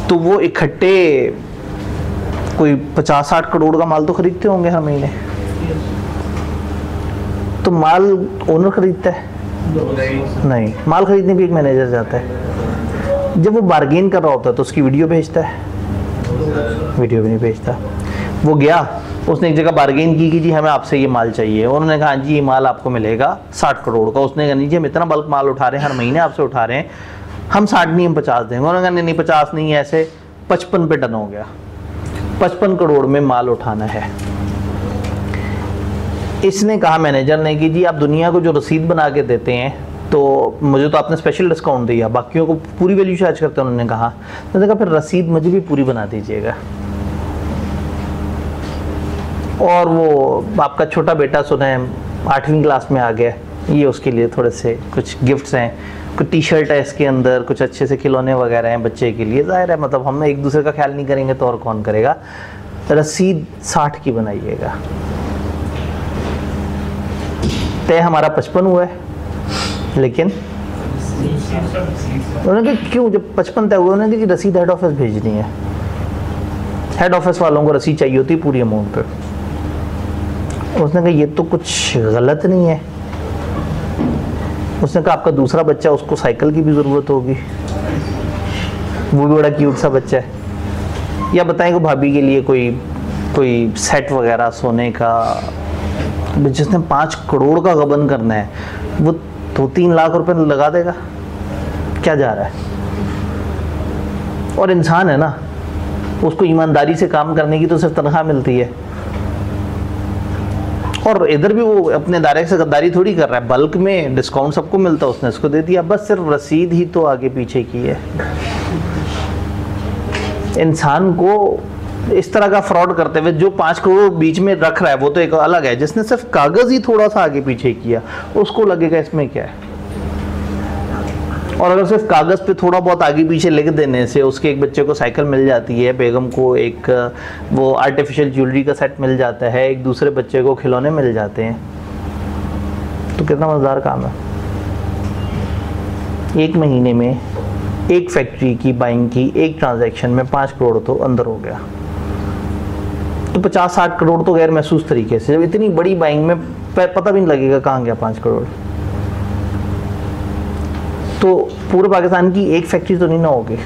तो वो इकट्ठे कोई 50-60 करोड़ का माल तो खरीदते होंगे हर महीने। तो माल ओनर खरीदता है? नहीं, माल खरीदने भी एक मैनेजर जाता है। जब वो बार्गेन कर रहा होता है तो उसकी वीडियो भेजता है? वीडियो भी नहीं भेजता। वो गया, उसने एक जगह बार्गेन की कि जी हमें आपसे ये माल चाहिए, उन्होंने कहा जी ये माल आपको मिलेगा 60 करोड़ का। उसने कहा नहीं जी हम इतना बल्क माल उठा रहे हैं, हर महीने आपसे उठा रहे हैं, हम 60 नहीं हम 50 देंगे। उन्होंने कहा नहीं 50 नहीं, ऐसे 55 पे डन हो गया। 55 करोड़ में माल उठाना है। इसने कहा मैनेजर ने कि जी आप दुनिया को जो रसीद बना के देते हैं तो मुझे तो आपने स्पेशल डिस्काउंट दिया, बाकियों को पूरी वैल्यू चार्ज करते हैं। उन्होंने कहा, मैंने कहा फिर रसीद मुझे भी पूरी बना दीजिएगा। और वो आपका छोटा बेटा सुना है 8वीं क्लास में आ गया, ये उसके लिए थोड़े से कुछ गिफ्ट्स हैं, कुछ टी शर्ट है इसके अंदर, कुछ अच्छे से खिलौने वगैरह हैं बच्चे के लिए। जाहिर है मतलब हम एक दूसरे का ख्याल नहीं करेंगे तो और कौन करेगा। रसीद 60 की बनाइएगा। तय हमारा 55 हुआ है, लेकिन उन्होंने कहा क्यों, जब 55 तय हुआ उन्होंने कहा कि रसीद हेड ऑफिस भेजनी है। हेड ऑफिस वालों को रसीद चाहिए होती है पूरी अमाउंट पे। उसने कहा ये तो कुछ गलत नहीं है। उसने कहा आपका दूसरा बच्चा, उसको साइकिल की भी ज़रूरत होगी, वो भी बड़ा क्यूट सा बच्चा है। या बताएं कि भाभी के लिए कोई सेट वगैरह सोने का, जिसने 5 करोड़ का गबन करना है वो 2-3 लाख रुपए लगा देगा, क्या जा रहा है। और इंसान है ना, उसको ईमानदारी से काम करने की तो सिर्फ तनख्वाह मिलती है। और इधर भी वो अपने दायरे से गद्दारी थोड़ी कर रहा है, बल्क में डिस्काउंट सबको मिलता है, उसने इसको दे दिया, बस सिर्फ रसीद ही तो आगे पीछे की है। इंसान को इस तरह का फ्रॉड करते हुए जो 5 करोड़ बीच में रख रहा है वो तो एक अलग है, जिसने सिर्फ कागज ही थोड़ा सा आगे पीछे किया उसको लगेगा इसमें क्या है। और अगर सिर्फ कागज पे थोड़ा बहुत आगे पीछे लिख देने से उसके एक बच्चे को साइकिल मिल जाती है, बेगम को एक वो आर्टिफिशियल ज्वेलरी का सेट मिल जाता है, एक दूसरे बच्चे को खिलौने मिल जाते हैं, तो कितना मजेदार काम है। एक महीने में एक फैक्ट्री की बाइंग की एक ट्रांजैक्शन में 5 करोड़ तो अंदर हो गया। तो 50-60 करोड़ तो गैर महसूस तरीके से, जब इतनी बड़ी बाइंग में पता भी नहीं लगेगा कहाँ गया 5 करोड़। तो पूरे पाकिस्तान की एक फैक्ट्री तो नहीं ना होगी,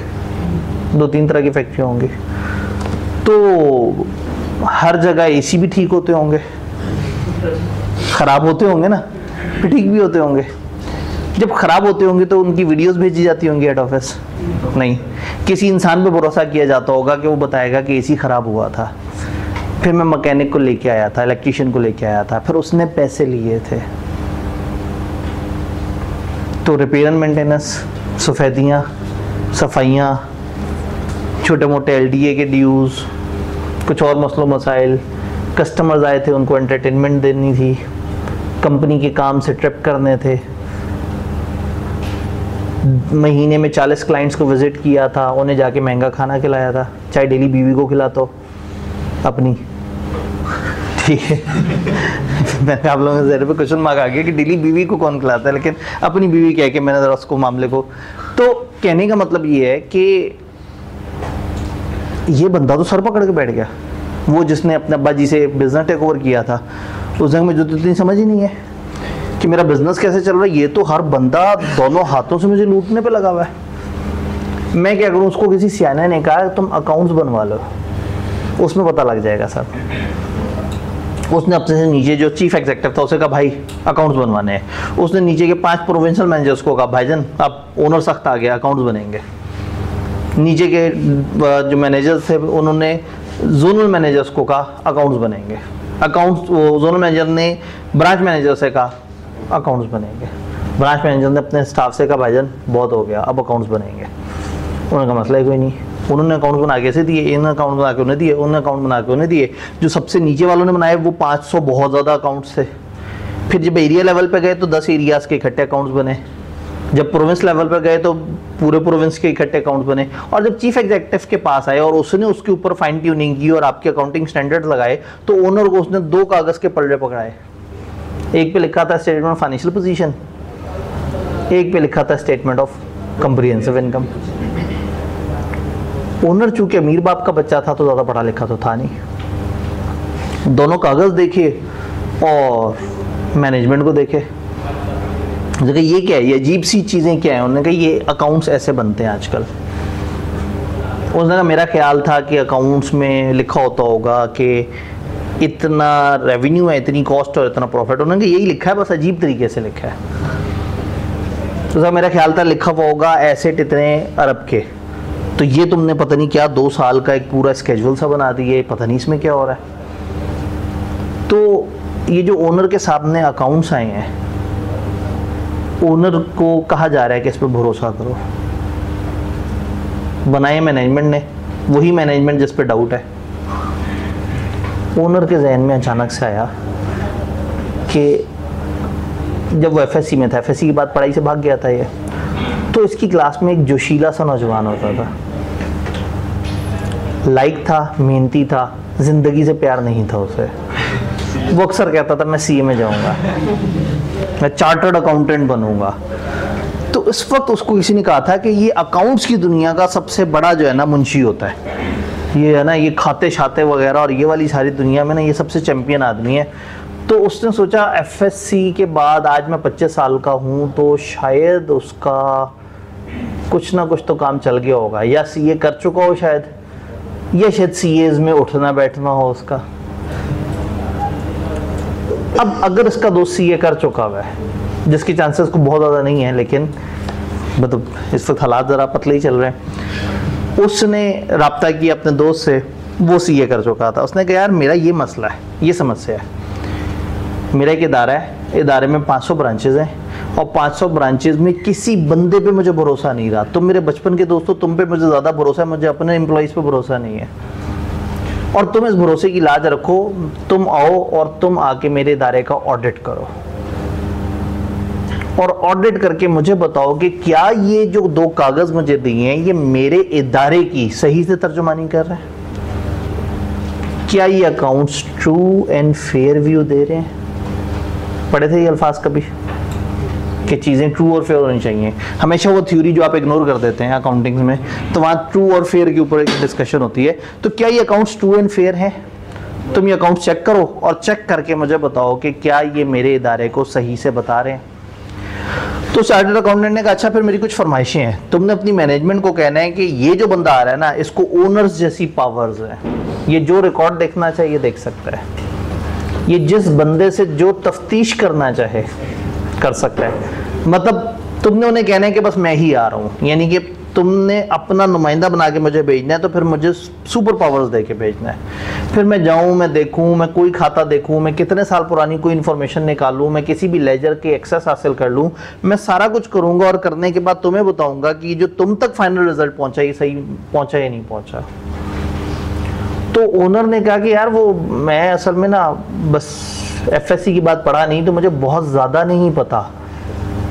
2-3 तरह की फैक्ट्री होंगी। तो हर जगह एसी भी ठीक होते होंगे, खराब होते होंगे ना, फिर ठीक भी होते होंगे। जब खराब होते होंगे तो उनकी वीडियोस भेजी जाती होंगी हेड ऑफिस? नहीं, किसी इंसान पे भरोसा किया जाता होगा कि वो बताएगा कि एसी खराब हुआ था, फिर मैं मैकेनिक को लेके आया था, इलेक्ट्रीशियन को लेके आया था, फिर उसने पैसे लिए थे। तो रिपेयर एंड मेंटेनेंस, सफ़ेदियाँ, सफाइयाँ, छोटे मोटे LDA के ड्यूज़, कुछ और मसलों मसाइल, कस्टमर्स आए थे उनको एंटरटेनमेंट देनी थी, कंपनी के काम से ट्रिप करने थे, महीने में 40 क्लाइंट्स को विजिट किया था, उन्हें जाके महंगा खाना खिलाया था, चाहे डेली बीवी को खिलाता हो अपनी, ठीक है। मैंने आप लोगों के ज़हन पे क्वेश्चन मार्क आ गया कि डेली बीवी को कौन खिलाता है, लेकिन अपनी बीवी कह के मैंने ज़रा उसको मामले को, तो कहने का मतलब ये है कि ये बंदा तो सर पकड़ के बैठ गया। वो जिसने अपने अब्बा जी से बिजनेस टेक ओवर किया था, उस जगह में जो तो इतनी समझ ही नहीं है कि मेरा बिजनेस कैसे चल रहा है, ये तो हर बंदा दोनों हाथों से मुझे लूटने पे लगा हुआ है। मैं क्या करूँ, उसको किसी सियाने ने कहा तुम अकाउंट्स बनवा लो, उसमें पता लग जाएगा सब। उसने अपने से नीचे जो चीफ एग्जीक्यूटिव था उसे कहा भाई अकाउंट्स बनवाने हैं। उसने नीचे के 5 प्रोविंशियल मैनेजर्स को कहा भाईजान अब ओनर सख्त आ गया, अकाउंट्स बनेंगे। नीचे के जो मैनेजर्स थे उन्होंने जोनल मैनेजर्स को कहा अकाउंट्स बनेंगे। अकाउंट्स जोनल मैनेजर ने ब्रांच मैनेजर से कहा अकाउंट्स बनेंगे। ब्रांच मैनेजर ने अपने स्टाफ से कहा भाईजान बहुत हो गया, अब अकाउंट्स बनेंगे। उन्होंने कहा मसला ही कोई नहीं। उन्होंने अकाउंट बना के से दिए, इन्होंने अकाउंट बना के उन्हें दिए, उन्होंने अकाउंट बना के उन्हें दिए। जो सबसे नीचे वालों ने बनाए वो 500 बहुत ज़्यादा अकाउंट्स थे। फिर जब एरिया लेवल पे गए तो 10 एरियाज़ के इकट्ठे अकाउंट्स बने। जब प्रोविंस लेवल पर गए तो पूरे प्रोविंस के इकट्ठे अकाउंट्स बने। और जब चीफ एग्जीक्यूटिव के पास आए और उसने उसके ऊपर फाइन ट्यूनिंग की और आपके अकाउंटिंग स्टैंडर्ड लगाए, तो ओनर को उसने 2 कागज़ के पलड़े पकड़ाए। एक पे लिखा था स्टेटमेंट ऑफ फाइनेंशियल पोजीशन, एक पे लिखा था statement of comprehensive income. Owner चूंकि अमीर बाप का बच्चा था तो ज़्यादा पढ़ा लिखा तो था नहीं। दोनों कागज़ देखे और मैनेजमेंट को देखे, देखा ये क्या है, ये अजीब सी चीज़ें क्या है। उन्होंने कहा ये अकाउंट्स ऐसे बनते हैं आजकल। उसने कहा मेरा ख्याल था कि अकाउंट्स में लिखा होता होगा कि इतना रेवेन्यू है, इतनी कॉस्ट और इतना प्रॉफिट। उन्होंने कहा यही लिखा है, बस अजीब तरीके से लिखा है। तो मेरा ख्याल था लिखा हुआ होगा एसेट इतने अरब के, तो ये तुमने पता नहीं क्या 2 साल का एक पूरा स्केड्यूल सा बना दिया, पता नहीं इसमें क्या हो रहा है। तो ये जो ओनर के सामने अकाउंट्स आए हैं, ओनर को कहा जा रहा है कि इस पर भरोसा करो। बनाए मैनेजमेंट ने, वही मैनेजमेंट जिस पे डाउट है। ओनर के जहन में अचानक से आया कि जब वो एफएससी में था, एफएससी के बाद पढ़ाई से भाग गया था ये, तो इसकी क्लास में एक जोशीला सा नौजवान होता था, लाइक था, मेहनती था, जिंदगी से प्यार नहीं था उसे। वो अक्सर कहता था मैं सीए में जाऊंगा, मैं चार्टर्ड अकाउंटेंट बनूंगा। तो इस वक्त उसको किसी ने कहा था कि ये अकाउंट्स की दुनिया का सबसे बड़ा जो है ना मुंशी होता है, ये है ना, ये खाते शाते वगैरह और ये वाली सारी दुनिया में ना ये सबसे चैंपियन आदमी है। तो उसने सोचा एफएससी के बाद आज मैं 25 साल का हूँ तो शायद उसका कुछ ना कुछ तो काम चल गया होगा, या सीए कर चुका हो शायद, या शायद सीएज में उठना बैठना हो उसका। अब अगर इसका दोस्त सीए कर चुका हुआ है, जिसकी चांसेस को बहुत ज़्यादा नहीं है, लेकिन मतलब इस वक्त हालात ज़रा पतले ही चल रहे हैं, उसने राब्ता किया अपने दोस्त से, वो सीए कर चुका था। उसने कहा यार मेरा ये मसला है, ये समस्या है, मेरा एक इदारा है, इदारे में 500 ब्रांचेज हैं और 500 ब्रांचेज में किसी बंदे पे मुझे भरोसा नहीं रहा। तुम मेरे बचपन के दोस्तों, तुम पे मुझे ज़्यादा भरोसा है, मुझे अपने एम्प्लॉइज़ पे भरोसा नहीं है। और तुम इस भरोसे की लाज रखो, तुम आओ और तुम आके मेरे इदारे का ऑडिट करो और ऑडिट करके मुझे बताओ कि क्या ये जो 2 कागज़ मुझे दिए हैं ये मेरे इदारे की सही से तर्जुमानी कर रहे हैं, क्या ये accounts true and fair view दे रहे हैं। पढ़े थे ये अल्फाज कभी कि चीज़ें ट्रू और फेयर होनी चाहिए। हमेशा वो थ्योरी जो आप इग्नोर कर देते हैं अकाउंटिंग में, तो वहाँ ट्रू और फेयर के ऊपर एक डिस्कशन होती है। तो क्या ये अकाउंट्स ट्रू एंड फेयर हैं? तुम ये अकाउंट्स चेक करो और चेक करके मुझे बताओ कि क्या ये मेरे इदारे को सही से बता रहे हैं। तो चार्टर्ड अकाउंटेंट ने कहा अच्छा फिर मेरी कुछ फरमाइशें हैं। तुमने अपनी मैनेजमेंट को कहना है कि ये जो बंदा आ रहा है ना, इसको ओनर्स जैसी पावर्स है, ये जो रिकॉर्ड देखना चाहिए देख सकता है, ये जिस बंदे से जो तफ्तीश करना चाहे कर सकता है। मतलब तुमने उन्हें कहना है कि बस मैं ही आ रहा हूँ, यानी कि तुमने अपना नुमाइंदा बना के मुझे भेजना है, तो फिर मुझे सुपर पावर्स दे के भेजना है। फिर मैं जाऊँ, मैं देखूँ, मैं कोई खाता देखूँ, मैं कितने साल पुरानी कोई इन्फॉर्मेशन निकालूँ, मैं किसी भी लेजर के एक्सेस हासिल कर लूँ, मैं सारा कुछ करूँगा और करने के बाद तुम्हें बताऊँगा कि जो तुम तक फाइनल रिजल्ट पहुँचा ये सही पहुँचा या नहीं पहुँचा। तो ओनर ने कहा कि यार वो मैं असल में ना बस एफएससी की बात पढ़ा नहीं, तो मुझे बहुत ज़्यादा नहीं पता।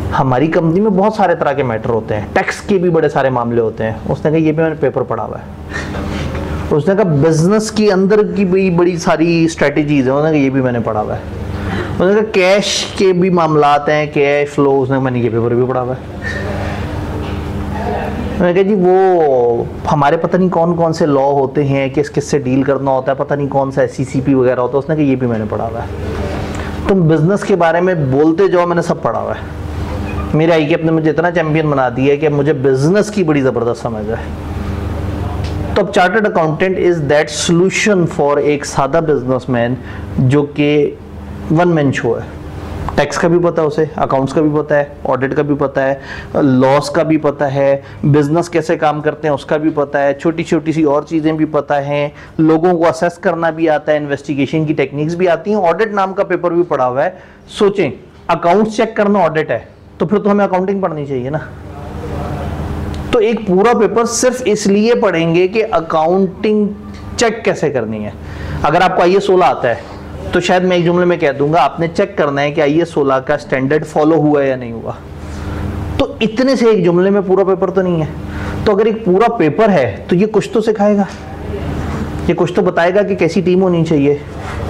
हमारी कंपनी में बहुत सारे तरह के मैटर होते हैं, टैक्स के भी बड़े सारे मामले होते हैं। उसने कहा ये भी मैंने पेपर पढ़ा हुआ है। उसने कहा बिजनेस के अंदर की भी बड़ी सारी स्ट्रेटजीज है, उसने कहा ये भी मैंने पढ़ा हुआ है। उसने कहा कैश के भी मामलात हैं, कैश फ्लो, उसने मैंने ये पेपर भी पढ़ा हुआ है। मैंने कहा जी वो हमारे पता नहीं कौन कौन से लॉ होते हैं, किस किस से डील करना होता है, पता नहीं कौन सा SCCP वगैरह होता है। उसने कहा ये भी मैंने पढ़ा हुआ है। तुम बिजनेस के बारे में बोलते जाओ, मैंने सब पढ़ा हुआ है। मेरे ICAP ने मुझे इतना चैंपियन बना दिया है कि मुझे बिजनेस की बड़ी ज़बरदस्त समझ है। तो अब chartered accountant is that solution for एक सादा बिजनेसमैन जो कि वन मैन शो है। टैक्स का भी पता है उसे, अकाउंट्स का भी पता है, ऑडिट का भी पता है, लॉस का भी पता है, बिजनेस कैसे काम करते हैं उसका भी पता है, छोटी छोटी सी और चीज़ें भी पता हैं, लोगों को असेस करना भी आता है, इन्वेस्टिगेशन की टेक्निक्स भी आती हैं, ऑडिट नाम का पेपर भी पढ़ा हुआ है। सोचें अकाउंट्स चेक करना ऑडिट है, तो फिर तो हमें अकाउंटिंग पढ़नी चाहिए ना। तो एक पूरा पेपर सिर्फ इसलिए पढ़ेंगे कि अकाउंटिंग चेक कैसे करनी है। अगर आपको IAS 16 आता है तो शायद मैं एक जुमले में कह दूंगा आपने चेक करना है कि IAS 16 का स्टैंडर्ड फॉलो हुआ है या नहीं हुआ। तो इतने से एक जुमले में पूरा पेपर तो नहीं है। तो अगर एक पूरा पेपर है तो ये कुछ तो सिखाएगा, ये कुछ तो बताएगा कि कैसी टीम होनी चाहिए,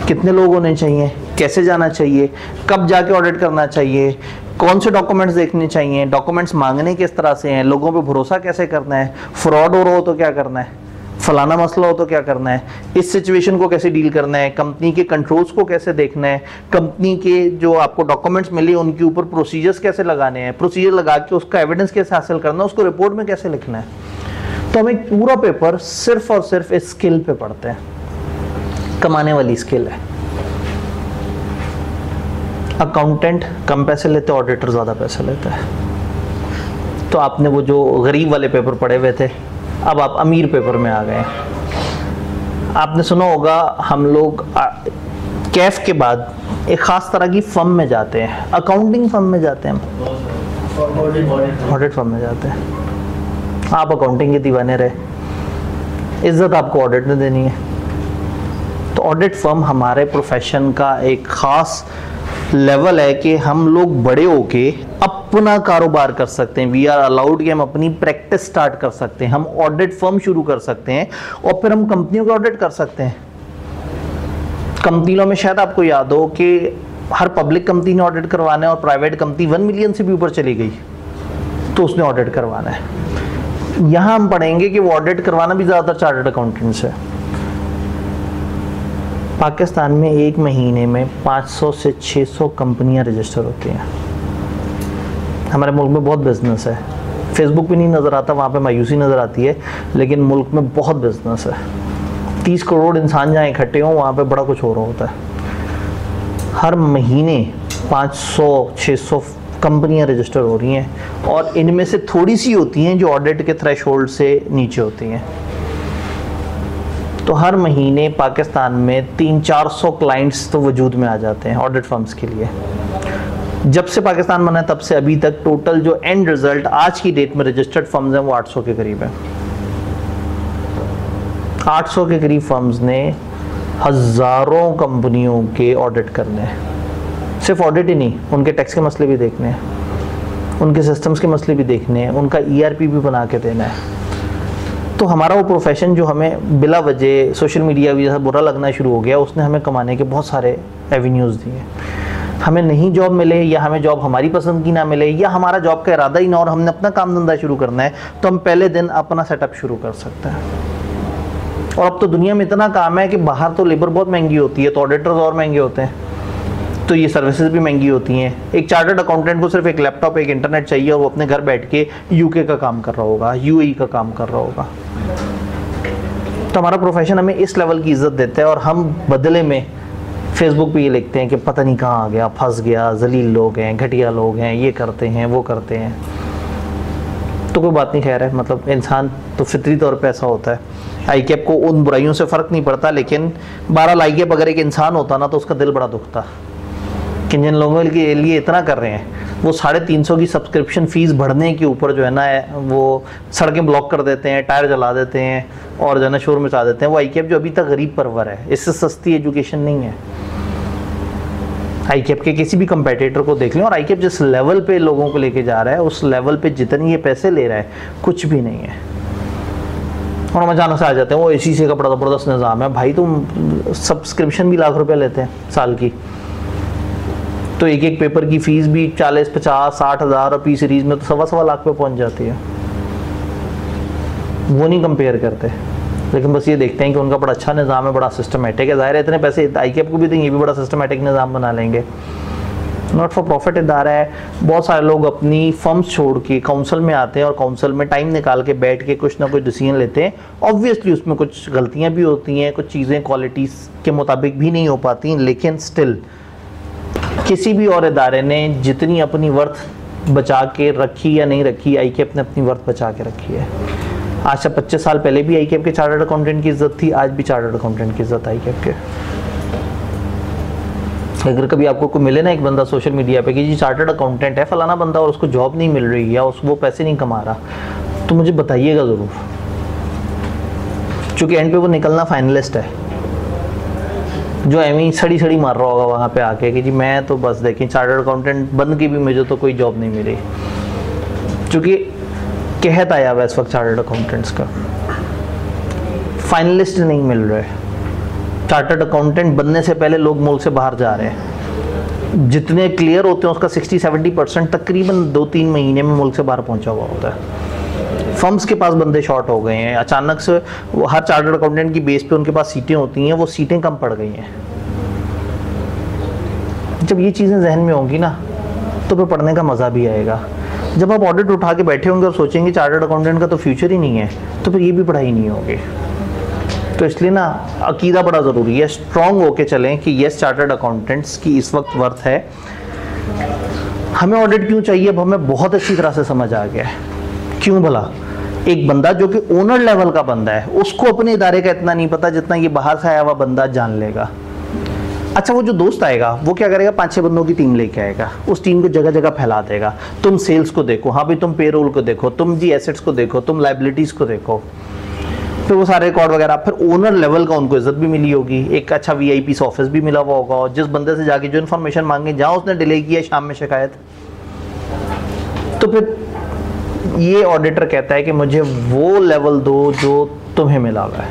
कितने लोग होने चाहिए, कैसे जाना चाहिए, कब जाके ऑडिट करना चाहिए, कौन से डॉक्यूमेंट्स देखने चाहिए, डॉक्यूमेंट्स मांगने किस तरह से हैं, लोगों पे भरोसा कैसे करना है, फ्रॉड हो रहा हो तो क्या करना है। फलाना मसला हो तो क्या करना है, इस सिचुएशन को कैसे डील करना है, कंपनी के कंट्रोल्स को कैसे देखना है, कंपनी के जो आपको डॉक्यूमेंट्स मिले उनके ऊपर प्रोसीजर्स कैसे लगाने हैं, प्रोसीजर लगा के उसका एविडेंस कैसे हासिल करना है, उसको रिपोर्ट में कैसे लिखना है। तो हम एक पूरा पेपर सिर्फ और सिर्फ इस स्किल पे पढ़ते हैं, कमाने वाली स्किल है। अकाउंटेंट कम पैसे लेते, ऑडिटर ज़्यादा पैसे लेता है। तो आपने वो जो गरीब वाले पेपर पढ़े हुए थे, अब आप अमीर पेपर में आ गए। आपने सुना होगा हम लोग कैफ के बाद एक ख़ास तरह की फर्म में जाते हैं, अकाउंटिंग फर्म में जाते हैं, ऑडिट फर्म में जाते हैं। आप अकाउंटिंग के दीवाने रहे, इज्जत आपको ऑडिट ने देनी है। तो ऑडिट फर्म हमारे प्रोफेशन का एक ख़ास लेवल है कि हम लोग बड़े होके अपना कारोबार कर सकते हैं। वी आर अलाउड कि हम अपनी प्रैक्टिस स्टार्ट कर सकते हैं, हम ऑडिट फर्म शुरू कर सकते हैं और फिर हम कंपनियों का ऑडिट कर सकते हैं। कंपनियों में शायद आपको याद हो कि हर पब्लिक कंपनी ने ऑडिट करवाना है और प्राइवेट कंपनी 1 मिलियन से भी ऊपर चली गई तो उसने ऑडिट करवाना है। यहां हम पढ़ेंगे कि वो ऑडिट करवाना भी ज़्यादातर चार्टर्ड अकाउंटेंट्स है। पाकिस्तान में एक महीने में 500 से 600 कंपनियां रजिस्टर होती हैं। हमारे मुल्क में बहुत बिजनेस है, फेसबुक पे नहीं नज़र आता, वहाँ पे मायूसी नज़र आती है, लेकिन मुल्क में बहुत बिजनेस है। 30 करोड़ इंसान जहाँ इकट्ठे हों वहाँ पे बड़ा कुछ हो रहा होता है। हर महीने 500-600 कंपनियां रजिस्टर हो रही हैं और इनमें से थोड़ी सी होती हैं जो ऑडिट के थ्रेशोल्ड से नीचे होती हैं। तो हर महीने पाकिस्तान में 300-400 क्लाइंट्स तो वजूद में आ जाते हैं ऑडिट फर्म्स के लिए। जब से पाकिस्तान बना तब से अभी तक टोटल जो एंड रिजल्ट आज की डेट में रजिस्टर्ड फर्म्स हैं वो 800 के करीब है। 800 के करीब फर्म्स ने हज़ारों कंपनियों के ऑडिट करने हैं। सिर्फ ऑडिट ही नहीं, उनके टैक्स के मसले भी देखने हैं, उनके सिस्टम्स के मसले भी देखने हैं, उनका ERP भी बना के देना है। तो हमारा वो प्रोफेशन जो हमें बिला वजह सोशल मीडिया भी जैसा बुरा लगना शुरू हो गया, उसने हमें कमाने के बहुत सारे एवेन्यूज़ दिए। हमें नहीं जॉब मिले या हमें जॉब हमारी पसंद की ना मिले या हमारा जॉब का इरादा ही ना और हमने अपना काम धंधा शुरू करना है, तो हम पहले दिन अपना सेटअप शुरू कर सकते हैं। और अब तो दुनिया में इतना काम है कि बाहर तो लेबर बहुत महंगी होती है, तो ऑडिटर्स और महंगे होते हैं, तो ये सर्विसेज भी महंगी होती हैं। एक चार्टर्ड अकाउंटेंट को सिर्फ एक लैपटॉप, एक इंटरनेट चाहिए और वो अपने घर बैठ के UK का काम कर रहा होगा, UAE का काम कर रहा होगा। तो हमारा प्रोफेशन हमें इस लेवल की इज्जत देता है और हम बदले में फेसबुक पे ये लिखते हैं कि पता नहीं कहाँ आ गया, फंस गया, जलील लोग हैं, घटिया लोग हैं, ये करते हैं, वो करते हैं। तो कोई बात नहीं, खैर है, मतलब इंसान तो फितरी तौर पे ऐसा होता है। ICAP को उन बुराइयों से फ़र्क नहीं पड़ता, लेकिन 12 ICAP अगर एक इंसान होता ना तो उसका दिल बड़ा दुखता कि जिन लोगों के लिए इतना कर रहे हैं वो 350 की सब्सक्रिप्शन फ़ीस भरने के ऊपर जो है ना वो सड़कें ब्लॉक कर देते हैं, टायर जला देते हैं और जो है ना शोर मचा देते हैं। वो ICAP जो अभी तक गरीब परवर है, इससे सस्ती एजुकेशन नहीं है। ICAP के किसी भी कंपेटिटर को देख लें और ICAP जिस लेवल पे लोगों को लेके जा रहा है उस लेवल पे जितने ये पैसे ले रहा है कुछ भी नहीं है। और हम अचानक से आ जाते हैं वो ACC का बड़ा ज़बरदस्त निज़ाम है। भाई तुम सब्सक्रिप्शन भी लाख रुपए लेते हैं साल की, तो एक एक पेपर की फ़ीस भी 40, 50, 60 हज़ार और P सीरीज़ में तो 1.25 लाख पे पहुंच जाती है। वो नहीं कंपेयर करते, लेकिन बस ये देखते हैं कि उनका बड़ा अच्छा निज़ाम है, बड़ा सिस्टमेटिक है। ज़ाहिर है इतने पैसे ICAP को भी देंगे, ये भी बड़ा सिस्टमेटिक निज़ाम बना लेंगे। नॉट फॉर प्रॉफिट इदारा है। बहुत सारे लोग अपनी फर्म्स छोड़ के काउंसिल में आते हैं और काउंसिल में टाइम निकाल के बैठ के कुछ ना कुछ डिसीजन लेते हैं। ऑब्वियसली उसमें कुछ गलतियाँ भी होती हैं, कुछ चीज़ें क्वालिटीज़ के मुताबिक भी नहीं हो पाती, लेकिन स्टिल किसी भी और इदारे ने जितनी अपनी वर्थ बचा के रखी या नहीं रखी, ICAP ने अपनी वर्थ बचा के रखी है। आज से 25 साल पहले भी ICAP के चार्टर्ड अकाउंटेंट की इज्जत थी, आज भी चार्टर्ड अकाउंटेंट की इज्जत ICAP के। अगर कभी आपको कोई मिले ना एक बंदा सोशल मीडिया पे कि जी चार्टर्ड अकाउंटेंट है फलाना बंदा और उसको जॉब नहीं मिल रही या वो पैसे नहीं कमा रहा, तो मुझे बताइएगा ज़रूर, क्योंकि एंड पे वो निकलना फाइनलिस्ट है, जो एमी सड़ी सड़ी मार रहा होगा वहाँ पे आके कि जी मैं तो बस देखें चार्टर्ड अकाउंटेंट बन के भी मुझे तो कोई जॉब नहीं मिली। क्योंकि कहत आया हुआ इस वक्त चार्टर्ड अकाउंटेंट्स का, फाइनलिस्ट नहीं मिल रहे। चार्टर्ड अकाउंटेंट बनने से पहले लोग मुल्क से बाहर जा रहे हैं। जितने क्लियर होते हैं उसका 60-70% तकरीबन 2-3 महीने में मुल्क से बाहर पहुंचा हुआ होता है। फर्म्स के पास बंदे शॉर्ट हो गए हैं, अचानक से वो हर चार्टर्ड अकाउंटेंट की बेस पे उनके पास सीटें होती हैं, वो सीटें कम पड़ गई हैं। जब ये चीज़ें जहन में होंगी ना तो फिर पढ़ने का मज़ा भी आएगा। जब आप ऑडिट उठा के बैठे होंगे और सोचेंगे चार्टर्ड अकाउंटेंट का तो फ्यूचर ही नहीं है, तो फिर ये भी पढ़ाई नहीं होगी। तो इसलिए ना अकीदा बड़ा ज़रूरी है, स्ट्रॉन्ग होके चलें कि येस चार्टर्ड अकाउंटेंट्स की इस वक्त वर्थ है। हमें ऑडिट क्यों चाहिए अब हमें बहुत अच्छी तरह से समझ आ गया है। क्यों भला? एक बंदा जो कि ओनर लेवल का बंदा है उसको अपने इदारे का इतना नहीं पता जितना ये बाहर से आया हुआ बंदा जान लेगा। अच्छा, वो जो दोस्त आएगा वो क्या करेगा, 5-6 बंदों की टीम लेके आएगा, उस टीम को जगह जगह फैला देगा। तुम सेल्स को देखो, हाँ भाई तुम पेरोल को देखो, तुम जी एसेट्स को देखो, तुम लाइबिलिटीज को देखो, फिर वो सारे रिकॉर्ड वगैरह। फिर ओनर लेवल का उनको इज्जत भी मिली होगी, एक अच्छा वीआईपी ऑफिस भी मिला हुआ होगा, और जिस बंदे से जाके जो इन्फॉर्मेशन मांगे, जहाँ उसने डिले किया शाम में शिकायत। तो फिर ये ऑडिटर कहता है कि मुझे वो लेवल दो जो तुम्हें मिला हुआ है,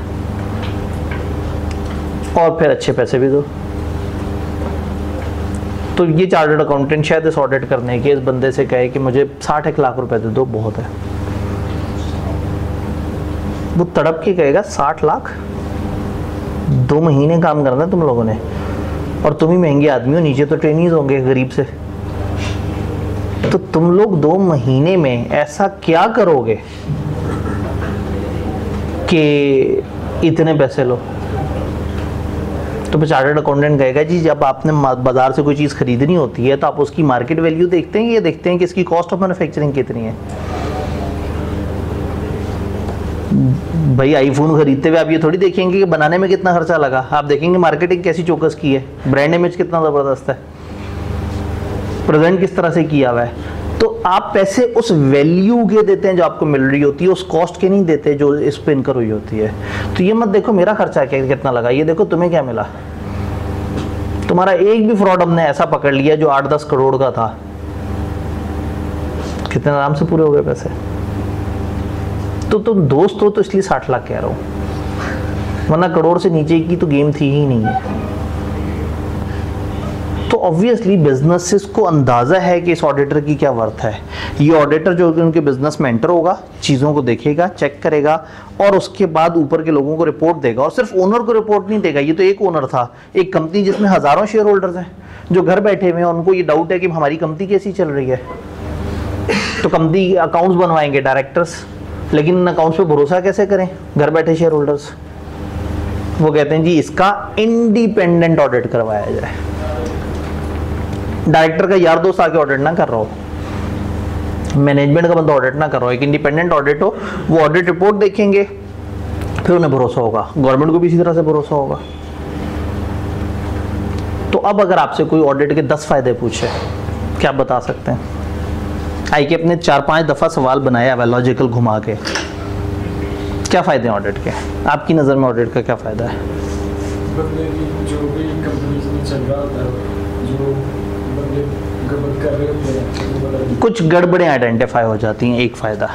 और फिर अच्छे पैसे भी दो। तो ये चार्टर्ड अकाउंटेंट शायद इस ऑडिट करने के इस बंदे से कहे कि मुझे 60 लाख रुपए दे दो, बहुत है। वो तड़प के कहेगा 60 लाख, 2 महीने काम करना है तुम लोगों ने, और तुम ही महंगे आदमी हो, नीचे तो ट्रेनीज होंगे गरीब से। तो तुम लोग 2 महीने में ऐसा क्या करोगे कि इतने पैसे लो? तो चार्टर्ड अकाउंटेंट कहेगा जी जब आपने बाजार से कोई चीज़ खरीदनी होती है तो आप उसकी मार्केट वैल्यू देखते हैं, ये देखते हैं कि इसकी कॉस्ट ऑफ मैन्युफैक्चरिंग कितनी है। भाई आईफोन खरीदते हुए आप ये थोड़ी देखेंगे कि बनाने में कितना खर्चा लगा, आप देखेंगे मार्केटिंग कैसी चौकस की है, ब्रांड इमेज कितना ज़बरदस्त है, प्रेजेंट किस तरह से किया हुआ है। तो आप पैसे उस वैल्यू के देते हैं जो आपको मिल रही होती है, उस कॉस्ट के नहीं देते जो इस पे इनकर हुई होती है। तो ये मत देखो मेरा खर्चा कितना लगा, ये देखो तुम्हें क्या मिला। तुम्हारा एक भी फ्रॉड हमने ऐसा पकड़ लिया जो 8-10 करोड़ का था, कितने आराम से पूरे हो गए पैसे। तो तुम दोस्त हो तो इसलिए 60 लाख कह रहा हूं, वरना करोड़ से नीचे की तो गेम थी ही नहीं है। तो ऑब्वियसली बिजनेसेस को अंदाज़ा है कि इस ऑडिटर की क्या वर्थ है। ये ऑडिटर जो उनके बिजनेस में एंटर होगा, चीज़ों को देखेगा, चेक करेगा, और उसके बाद ऊपर के लोगों को रिपोर्ट देगा। और सिर्फ ओनर को रिपोर्ट नहीं देगा, ये तो एक ओनर था, एक कंपनी जिसमें हज़ारों शेयर होल्डर्स हैं जो घर बैठे हुए हैं, उनको ये डाउट है कि हमारी कंपनी कैसी चल रही है। तो कंपनी अकाउंट्स बनवाएंगे डायरेक्टर्स, लेकिन इन अकाउंट्स पे भरोसा कैसे करें घर बैठे शेयर होल्डर्स? वो कहते हैं जी इसका इंडिपेंडेंट ऑडिट करवाया जाए। डायरेक्टर का यार दोस्त आके ऑडिट ना कर रहा हो, मैनेजमेंट का बंदा ऑडिट ना कर रहा हो, एक इंडिपेंडेंट ऑडिट हो, वो ऑडिट रिपोर्ट देखेंगे, फिर उन्हें भरोसा होगा। गवर्नमेंट को भी इसी तरह से भरोसा होगा। तो अब अगर आपसे कोई ऑडिट के 10 फायदे पूछे, क्या आप बता सकते हैं? आई के अपने 4-5 दफा सवाल बनाया हुआ लॉजिकल घुमा के, क्या फायदे हैं ऑडिट के? आपकी नज़र में ऑडिट का क्या फायदा है? बंदे की जो भी कंपनी में चल रहा होता है, जो बंदे गड़बड़ कर रहे होते हैं, कुछ गड़बड़ें आइडेंटिफाई हो जाती हैं, एक फ़ायदा।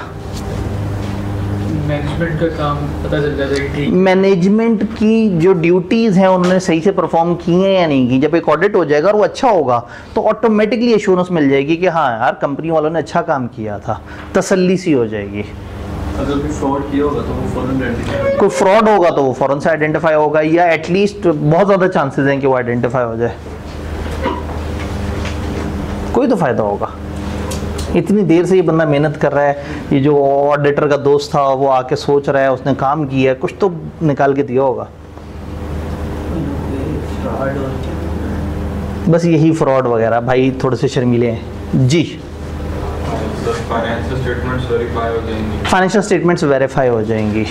मैनेजमेंट का काम पता चल जाता है कि ठीक मैनेजमेंट की जो ड्यूटीज़ हैं उन्होंने सही से परफॉर्म की हैं या नहीं की। जब एक ऑडिट हो जाएगा और वो अच्छा होगा तो ऑटोमेटिकली एश्योरेंस मिल जाएगी कि हाँ यार कंपनी वालों ने अच्छा काम किया था, तसल्ली सी हो जाएगी। अगर कोई फ्रॉड किया होगा तो वो फौरन आइडेंटिफाई, कोई फ्रॉड होगा तो वो फ़ौरन से आइडेंटिफाई होगा, या एटलीस्ट बहुत ज़्यादा चांसेस हैं कि वो आइडेंटिफाई हो जाए। कोई तो फ़ायदा होगा। इतनी देर से ये बंदा मेहनत कर रहा है, ये जो ऑडिटर का दोस्त था वो आके सोच रहा है, उसने काम किया है, कुछ तो निकाल के दिया होगा। बस यही फ्रॉड वगैरह भाई थोड़े से शर्मीले हैं जी। फाइनेंशियल स्टेटमेंट्स वेरीफाई हो जाएंगी। फाइनेंशियल स्टेटमेंट्स वेरीफाई हो जाएंगी।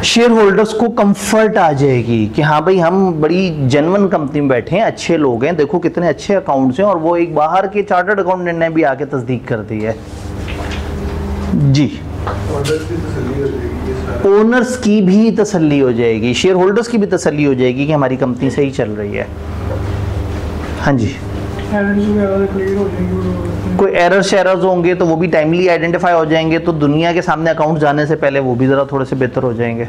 शेयर होल्डर्स को कंफर्ट आ जाएगी कि हाँ भाई हम बड़ी जेन्युइन कंपनी में बैठे हैं, अच्छे लोग हैं, देखो कितने अच्छे अकाउंट्स हैं, और वो एक बाहर के चार्टर्ड अकाउंटेंट ने भी आके तस्दीक कर दी है जी। ओनर्स की भी तसल्ली हो जाएगी, शेयर होल्डर्स की भी तसल्ली हो जाएगी कि हमारी कंपनी सही चल रही है। हाँ जी, कोई एरर शेयर्स होंगे तो वो भी टाइमली आइडेंटिफाई हो जाएंगे, तो दुनिया के सामने अकाउंट जाने से पहले वो भी ज़रा थोड़े से बेहतर हो जाएंगे।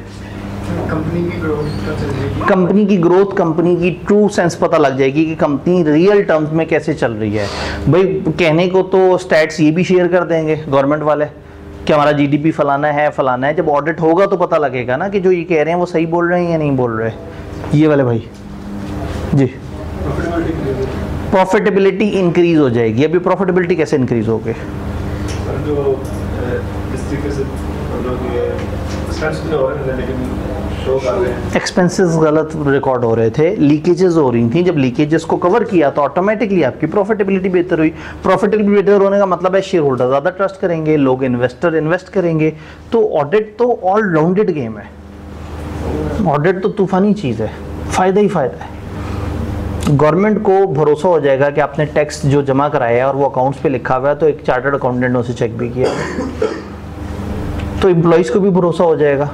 कंपनी की ग्रोथ का चल रही कंपनी की ग्रोथ, कंपनी की ट्रू सेंस पता लग जाएगी कि कंपनी रियल टर्म्स में कैसे चल रही है। भाई कहने को तो स्टैट्स ये भी शेयर कर देंगे गवर्नमेंट वाले कि हमारा जीडीपी फलाना है, जब ऑडिट होगा तो पता लगेगा ना कि जो ये कह रहे हैं वो सही बोल रहे हैं या नहीं बोल रहे। ये वाले भाई जी, प्रॉफिटेबिलिटी इंक्रीज हो जाएगी। अभी प्रॉफिटेबिलिटी कैसे इंक्रीज होगी? जो इस तरीके से हम लोग ये स्टैट्स भी हो रहे हैं लेकिन शो कर रहे हैं एक्सपेंसेस गलत रिकॉर्ड हो रहे थे, लीकेजेस हो रही थी। जब लीकेजेस को कवर किया तो ऑटोमेटिकली आपकी प्रॉफिटेबिलिटी बेहतर हुई। प्रॉफिटेबिलिटी बेहतर होने का मतलब है शेयर होल्डर ज़्यादा ट्रस्ट करेंगे, लोग इन्वेस्टर इन्वेस्ट करेंगे। तो ऑडिट तो ऑल राउंडेड गेम है, ऑडिट तो तूफानी चीज़ है, फ़ायदा ही फ़ायदा है। गवर्नमेंट को भरोसा हो जाएगा कि आपने टैक्स जो जमा कराया है और वो अकाउंट्स पे लिखा हुआ है, तो एक चार्टर्ड अकाउंटेंट ने उसे चेक भी किया, तो एम्प्लॉयज़ को भी भरोसा हो जाएगा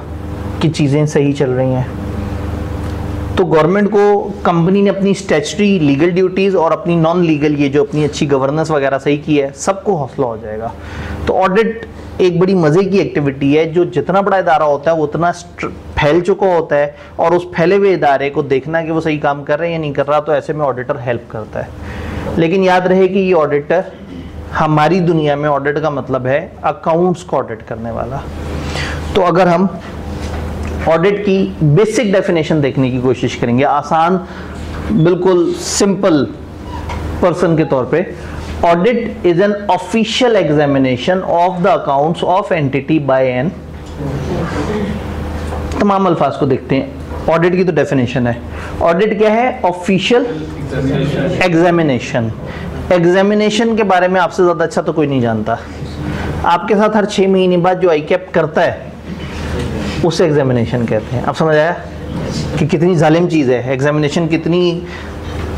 कि चीज़ें सही चल रही हैं। तो गवर्नमेंट को कंपनी ने अपनी स्टैट्यूटरी लीगल ड्यूटीज़ और अपनी नॉन लीगल ये जो अपनी अच्छी गवर्नेंस वगैरह सही की है, सबको हौसला हो जाएगा। तो ऑडिट एक बड़ी मज़े की एक्टिविटी है, जो जितना बड़ा इदारा होता है वो उतना फैल चुका होता है, और उस फैले हुए इदारे को देखना कि वो सही काम कर रहे हैं या नहीं कर रहा, तो ऐसे में ऑडिटर हेल्प करता है। लेकिन याद रहे कि ये ऑडिटर, हमारी दुनिया में ऑडिट का मतलब है अकाउंट्स को ऑडिट करने वाला। तो अगर हम ऑडिट की बेसिक डेफिनेशन देखने की कोशिश करेंगे, आसान बिल्कुल सिंपल पर्सन के तौर पे, audit is an official examination of the accounts of entity by an, तमाम अल्फाज को देखते हैं। ऑडिट की तो डेफिनेशन है, ऑडिट क्या है? Official examination. एग्जामिनेशन के बारे में आपसे ज़्यादा अच्छा तो कोई नहीं जानता। आपके साथ हर 6 महीने बाद जो आईकैप करता है उसे एग्जामिनेशन कहते हैं। आप समझ आया कि कितनी जालिम चीज़ है एग्जामिनेशन, कितनी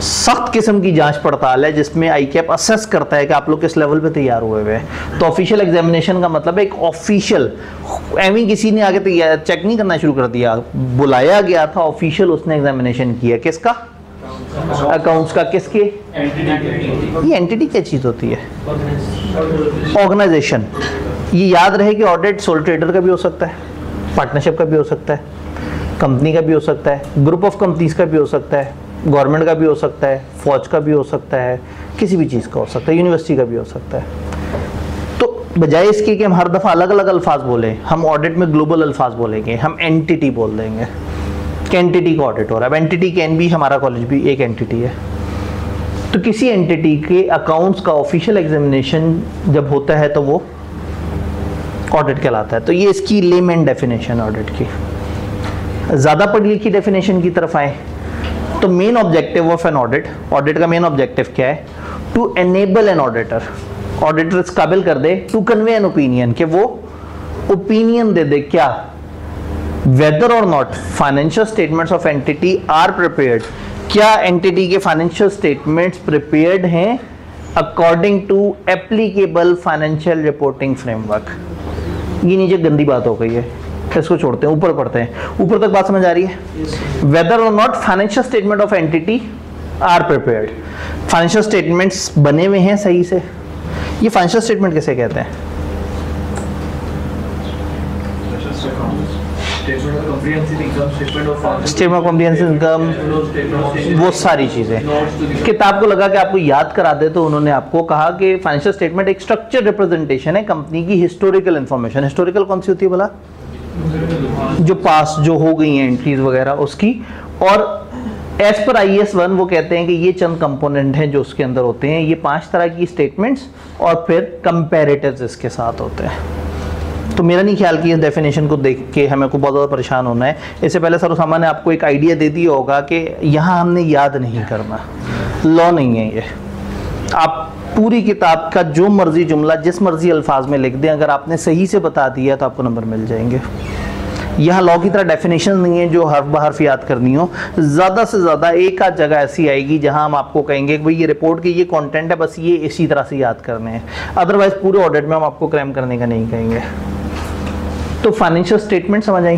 सख्त किस्म की जांच पड़ताल है जिसमें आईकैप असेस करता है कि आप लोग किस लेवल पे तैयार हुए हुए हैं। तो ऑफिशियल एग्जामिनेशन का मतलब है एक ऑफिशियल, एवं किसी ने आगे तैयार चेक नहीं करना शुरू कर दिया, बुलाया गया था ऑफिशियल, उसने एग्जामिनेशन किया। किसका? अकाउंट्स का। किसके? ये एंटिटी क्या चीज़ होती है? ऑर्गेनाइजेशन। ये याद रहे कि ऑडिट सोल ट्रेडर का भी हो सकता है, पार्टनरशिप का भी हो सकता है, कंपनी का भी हो सकता है, ग्रुप ऑफ कंपनीज का भी हो सकता है, गवर्नमेंट का भी हो सकता है, फौज का भी हो सकता है, किसी भी चीज़ का हो सकता है, यूनिवर्सिटी का भी हो सकता है। तो बजाय इसके कि हम हर दफ़ा अलग अलग अल्फाज बोलें, हम ऑडिट में ग्लोबल अल्फाज बोलेंगे, हम एंटिटी बोल देंगे कि एंटिटी का ऑडिट हो रहा है। अब एंटिटी कैन भी, हमारा कॉलेज भी एक एंटिटी है। तो किसी एंटिटी के अकाउंट्स का ऑफिशियल एग्जामिनेशन जब होता है तो वो ऑडिट कहलाता है। तो ये इसकी लेमैन डेफिनेशन ऑडिट की। ज़्यादा पढ़ी लिखी डेफिनेशन की तरफ आए तो main objective of an audit, audit का मेन ऑब्जेक्टिव क्या है? To enable an auditor, auditor इस काबिल कर दे टू कन्वे एन ओपिनियन, कि वो ओपिनियन दे दे क्या, whether or not financial statements of entity are prepared, क्या एंटिटी के फाइनेंशियल स्टेटमेंट्स प्रिपेयर्ड हैं according to applicable financial reporting framework. ये नीचे गंदी बात हो गई है, इसको छोड़ते हैं, ऊपर पढ़ते हैं। ऊपर तक बात समझ आ रही है? Whether or not financial statement of entity are prepared, financial statements बने हुए हैं सही से। ये फाइनेंशियल स्टेटमेंट किसे कहते हैं? स्टेटमेंट ऑफ कॉम्प्रिहेंसिव इनकम, वो सारी चीजें। किताब को लगा कि आपको याद करा दे तो उन्होंने आपको कहा कि फाइनेंशियल स्टेटमेंट एक स्ट्रक्चर रिप्रेजेंटेशन है कंपनी की हिस्टोरिकल इंफॉर्मेशन। हिस्टोरिकल कौन सी होती है भला? जो पास जो हो गई हैं एंट्रीज वगैरह उसकी। और एज पर IAS 1 वो कहते हैं कि ये चंद कंपोनेंट हैं जो उसके अंदर होते हैं, ये 5 तरह की स्टेटमेंट्स और फिर कंपैरेटिव्स इसके साथ होते हैं। तो मेरा नहीं ख्याल कि इस डेफिनेशन को देख के हमें को बहुत ज़्यादा परेशान होना है। इससे पहले सरुसामा ने आपको एक आइडिया दे दिया होगा कि यहाँ हमने याद नहीं करना, लॉ नहीं है ये। आप पूरी किताब का जो मर्जी जुमला जिस मर्जी अल्फाज में लिख दें, अगर आपने सही से बता दिया तो आपको नंबर मिल जाएंगे। यहाँ लॉ की तरह डेफिनेशन नहीं है जो हर्फ बहर्फ याद करनी हो। ज़्यादा से ज़्यादा एक आध जगह ऐसी आएगी जहाँ हम आपको कहेंगे कि भाई ये रिपोर्ट के ये कंटेंट है, बस ये इसी तरह से याद करने हैं। अदरवाइज पूरे ऑडिट में हम आपको क्रैम करने का नहीं कहेंगे। तो फाइनेंशियल स्टेटमेंट समझ आई।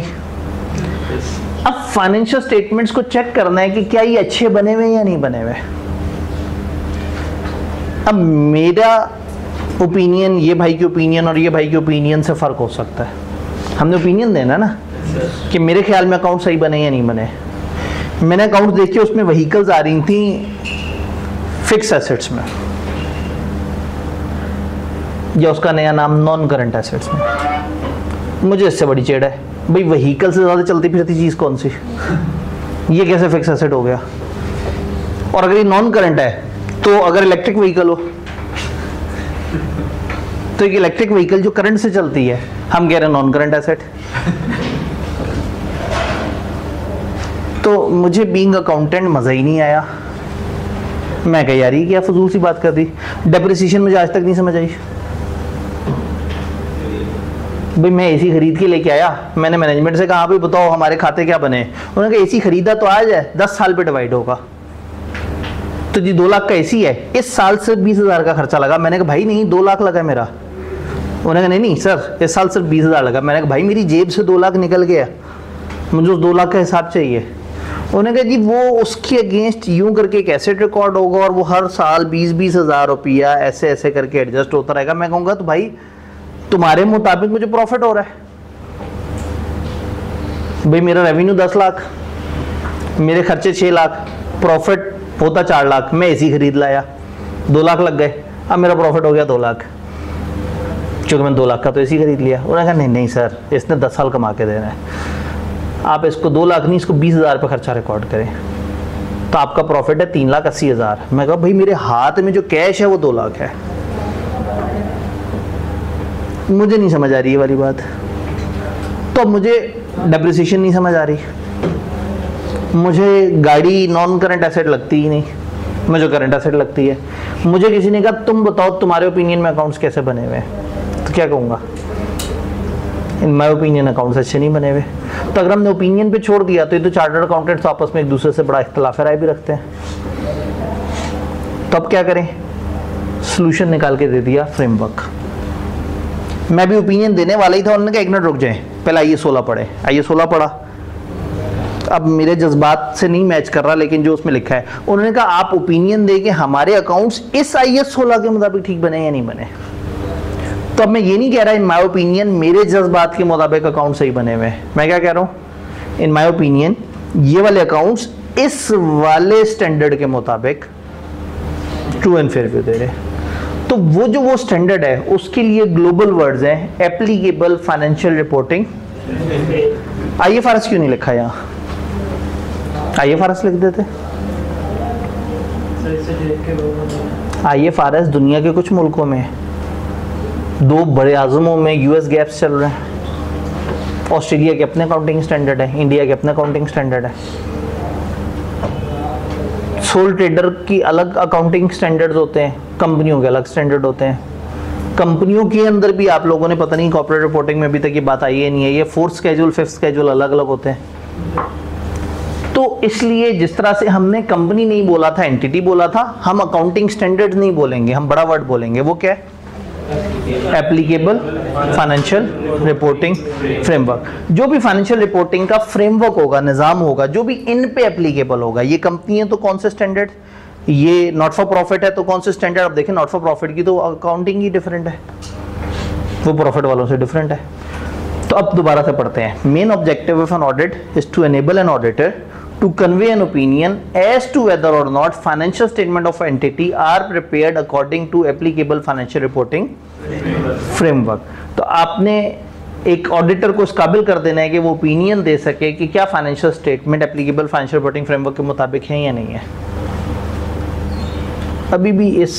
अब फाइनेंशियल स्टेटमेंट्स को चेक करना है कि क्या ये अच्छे बने हुए या नहीं बने हुए। अब मेरा ओपिनियन, ये भाई की ओपिनियन और ये भाई की ओपिनियन से फ़र्क हो सकता है। हमने ओपिनियन देना ना, कि मेरे ख्याल में अकाउंट सही बने या नहीं बने। मैंने अकाउंट देखे, उसमें व्हीकल्स आ रही थी फिक्स एसेट्स में, या उसका नया नाम नॉन करंट एसेट्स में। मुझे इससे बड़ी चिढ़ है भाई, व्हीकल से ज़्यादा चलती फिरती चीज़ कौन सी, ये कैसे फिक्स एसेट हो गया। और अगर ये नॉन करंट है तो अगर इलेक्ट्रिक व्हीकल हो तो एक इलेक्ट्रिक व्हीकल जो करंट से चलती है हम कह रहे हैं नॉन करंट एसेट। तो मुझे बीइंग अकाउंटेंट मज़ा ही नहीं आया। मैं कह यार ये क्या फजूल सी बात कर दी। डेप्रिसिएशन मुझे आज तक नहीं समझ आई। भाई मैं एसी खरीद के लेके आया, मैंने मैनेजमेंट से कहा भाई बताओ हमारे खाते क्या बने। उन्होंने कहा एसी खरीदा तो आज है, 10 साल पे डिवाइड होगा। तो जी 2 लाख का एसी है, इस साल सिर्फ 20,000 का खर्चा लगा। मैंने कहा भाई नहीं 2 लाख लगा मेरा। उन्होंने कहा नहीं सर इस साल सिर्फ 20,000 लगा। मैंने कहा भाई मेरी जेब से 2 लाख निकल गया, मुझे उस 2 लाख का हिसाब चाहिए। उन्होंने कहा जी वो उसके अगेंस्ट यूं करके एक एसेट रिकॉर्ड होगा और वो हर साल 20-20 हज़ार रुपया ऐसे ऐसे करके एडजस्ट होता रहेगा। मैं कहूँगा तो भाई तुम्हारे मुताबिक मुझे प्रॉफिट हो रहा है। भाई मेरा रेवेन्यू 10 लाख, मेरे खर्चे 6 लाख, प्रॉफिट होता 4 लाख, मैं एसी खरीद लाया, 2 लाख लग गए, अब मेरा प्रॉफिट हो गया 2 लाख, क्योंकि मैंने 2 लाख का तो एसी खरीद लिया। उन्होंने कहा नहीं नहीं सर इसने 10 साल कमा के देना है, आप इसको 2 लाख नहीं इसको 20,000 पे खर्चा रिकॉर्ड करें, तो आपका प्रॉफिट है 3,80,000। मैं कहा भाई मेरे हाथ में जो कैश है वो 2 लाख है। मुझे नहीं समझ आ रही ये वाली बात। तो अब मुझे डेप्रिसिएशन नहीं समझ आ रही, मुझे गाड़ी नॉन करंट एसेट लगती ही नहीं, मुझे करंट एसेट लगती है। मुझे किसी ने कहा तुम बताओ तुम्हारे ओपिनियन में अकाउंट्स कैसे बने हुए हैं, तो क्या कहूँगा इन माय ओपिनियन अकाउंट्स अच्छे नहीं बने हुए। तो अगर हमने ओपिनियन पे छोड़ दिया तो ये तो चार्टर्ड अकाउंटेंट्स आपस में एक दूसरे से बड़ा इख्तिलाफ राय भी रखते हैं। तो अब क्या करें, सोल्यूशन निकाल के दे दिया फ्रेमवर्क। मैं भी ओपिनियन देने वाला ही था, उन्होंने कहा 1 मिनट रुक जाए पहले आइए 16 पढ़े। आइए 16 पढ़ा, अब मेरे जज्बात से नहीं मैच कर रहा लेकिन जो उसमें लिखा है, उन्होंने कहा आप ओपिनियन दे के हमारे अकाउंट्स इस IAS 16 के मुताबिक ठीक बने या नहीं बने। तो अब मैं ये नहीं कह रहा इन माय ओपिनियन मेरे जज्बात के मुताबिक अकाउंट सही बने हुए। मैं क्या कह रहा हूँ इन माय ओपिनियन ये वाले अकाउंट्स इस वाले स्टैंडर्ड के मुताबिक ट्रू एंड फेयर व्यू दे रहे। तो वो स्टैंडर्ड है उसके लिए ग्लोबल वर्ड्स हैं, एप्लीकेबल फाइनेंशियल रिपोर्टिंग। IFRS क्यों नहीं लिखा यहाँ, IFRS लिख देते। IFRS दुनिया के कुछ मुल्कों में, 2 बड़े आज़मों में US गैप्स चल रहे हैं। ऑस्ट्रेलिया के अपने अकाउंटिंग स्टैंडर्ड है, इंडिया के अपने अकाउंटिंग स्टैंडर्ड है। सोल ट्रेडर की अलग अकाउंटिंग स्टैंडर्ड्स होते हैं, कंपनियों के अलग स्टैंडर्ड होते हैं। कंपनियों के अंदर भी आप लोगों ने पता नहीं कॉर्पोरेट रिपोर्टिंग में अभी तक ये बात आई है नहीं है, ये 4th स्केड्यूल 5th स्केड्यूल अलग अलग होते हैं। तो इसलिए जिस तरह से हमने कंपनी नहीं बोला था एंटिटी बोला था, हम अकाउंटिंग स्टैंडर्ड नहीं बोलेंगे, हम बड़ा वर्ड बोलेंगे। वो क्या है, एप्लीकेबल फाइनेंशियल रिपोर्टिंग फ्रेमवर्क। जो भी फाइनेंशियल रिपोर्टिंग का फ्रेमवर्क होगा, निज़ाम होगा, जो भी इन पे एप्लीकेबल होगा। ये कंपनी है तो कौन से स्टैंडर्ड, ये नॉट फॉर प्रॉफिट है तो कौन से स्टैंडर्ड। अब देखें नॉट फॉर प्रॉफिट की तो अकाउंटिंग ही डिफरेंट है, वो प्रॉफिट वालों से डिफरेंट है। तो अब दोबारा से पढ़ते हैं। Main objective of an audit is to enable an auditor to convey an opinion as to whether or not financial statement of entity are prepared according to applicable financial reporting framework। तो आपने एक auditor को इस काबिल कर देना है कि वो ओपिनियन दे सके कि क्या financial statement applicable financial reporting framework के मुताबिक है या नहीं है। अभी भी इस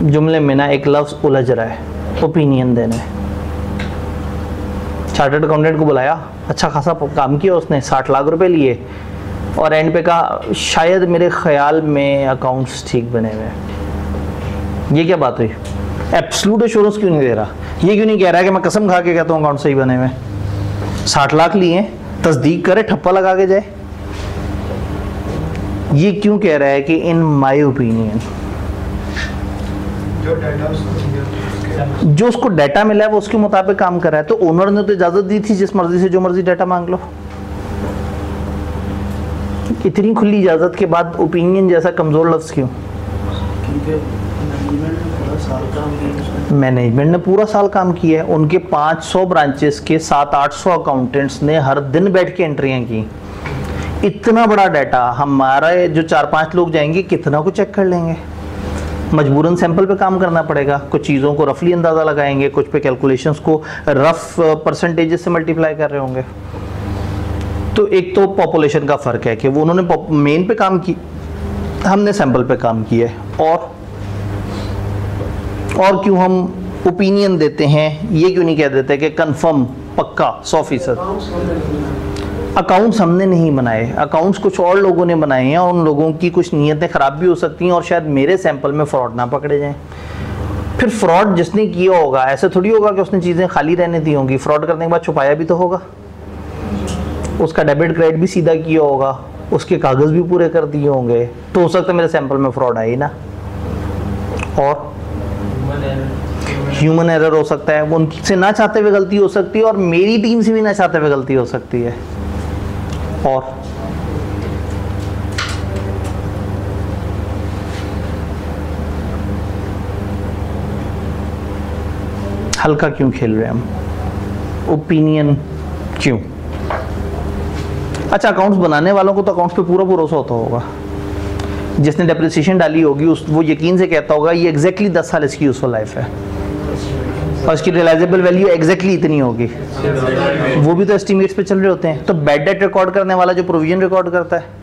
जुमले में ना एक लफ्ज़ उलझ रहा है, ओपिनियन देना है। चार्टर्ड अकाउंटेंट को बुलाया, अच्छा खासा काम किया उसने, 60 लाख रुपए लिए और एंड पे कहा शायद मेरे ख्याल में अकाउंट्स ठीक बने हुए हैं। ये क्या बात हुई, एब्सोल्यूट एश्योरेंस क्यों नहीं दे रहा, ये क्यों नहीं कह रहा है कि मैं कसम खा के कहता हूँ अकाउंट सही बने हुए। 60 लाख लिए, तस्दीक करे, ठप्पा लगा के जाए। ये क्यों कह रहा है कि इन माय ओपिनियन, जो उसको डाटा मिला है वो उसके मुताबिक काम कर रहा है। तो ओनर ने तो इजाजत दी थी जिस मर्जी से जो मर्जी डाटा मांग लो। इतनी खुली इजाजत के बाद ओपिनियन जैसा कमजोर लफ्ज क्यों? मैनेजमेंट ने पूरा साल काम किया है। उनके 500 ब्रांचेस के 700-800 अकाउंटेंट्स ने हर दिन बैठ के एंट्रियां की। इतना बड़ा डाटा हमारा जो 4-5 लोग जाएंगे कितना को चेक कर लेंगे। मजबूरन सैंपल पे काम करना पड़ेगा, कुछ चीज़ों को रफली अंदाज़ा लगाएंगे, कुछ पे कैलकुलेशंस को रफ परसेंटेजेस से मल्टीप्लाई कर रहे होंगे। तो एक तो पॉपुलेशन का फ़र्क है कि वो उन्होंने मेन पे काम की, हमने सैंपल पे काम किया है। और क्यों हम ओपिनियन देते हैं, ये क्यों नहीं कह देते कि कंफर्म पक्का 100%। अकाउंट्स हमने नहीं बनाए, अकाउंट्स कुछ और लोगों ने बनाए हैं और उन लोगों की कुछ नीयतें ख़राब भी हो सकती हैं और शायद मेरे सैंपल में फ्रॉड ना पकड़े जाएं। फिर फ्रॉड जिसने किया होगा, ऐसे थोड़ी होगा कि उसने चीज़ें खाली रहने दी होंगी, फ्रॉड करने के बाद छुपाया भी तो होगा, उसका डेबिट क्रेडिट भी सीधा किया होगा, उसके कागज़ भी पूरे कर दिए होंगे, तो हो सकता है मेरे सैंपल में फ्रॉड आए ना। और ह्यूमन एरर हो सकता है, वो उनसे ना चाहते हुए गलती हो सकती है और मेरी टीम से भी ना चाहते हुए गलती हो सकती है। और हल्का क्यों खेल रहे हैं हम, ओपिनियन क्यों? अच्छा, अकाउंट्स बनाने वालों को तो अकाउंट्स पे पूरा भरोसा होता होगा, जिसने डेप्रिसिएशन डाली होगी वो यकीन से कहता होगा ये एग्जैक्टली 10 साल इसकी यूजफुल लाइफ है और इसकी रियलाइजेबल वैल्यू एग्जैक्टली इतनी होगी। वो भी तो एस्टिमेट्स पे चल रहे होते हैं। तो बैड डेट रिकॉर्ड करने वाला जो प्रोविजन रिकॉर्ड करता है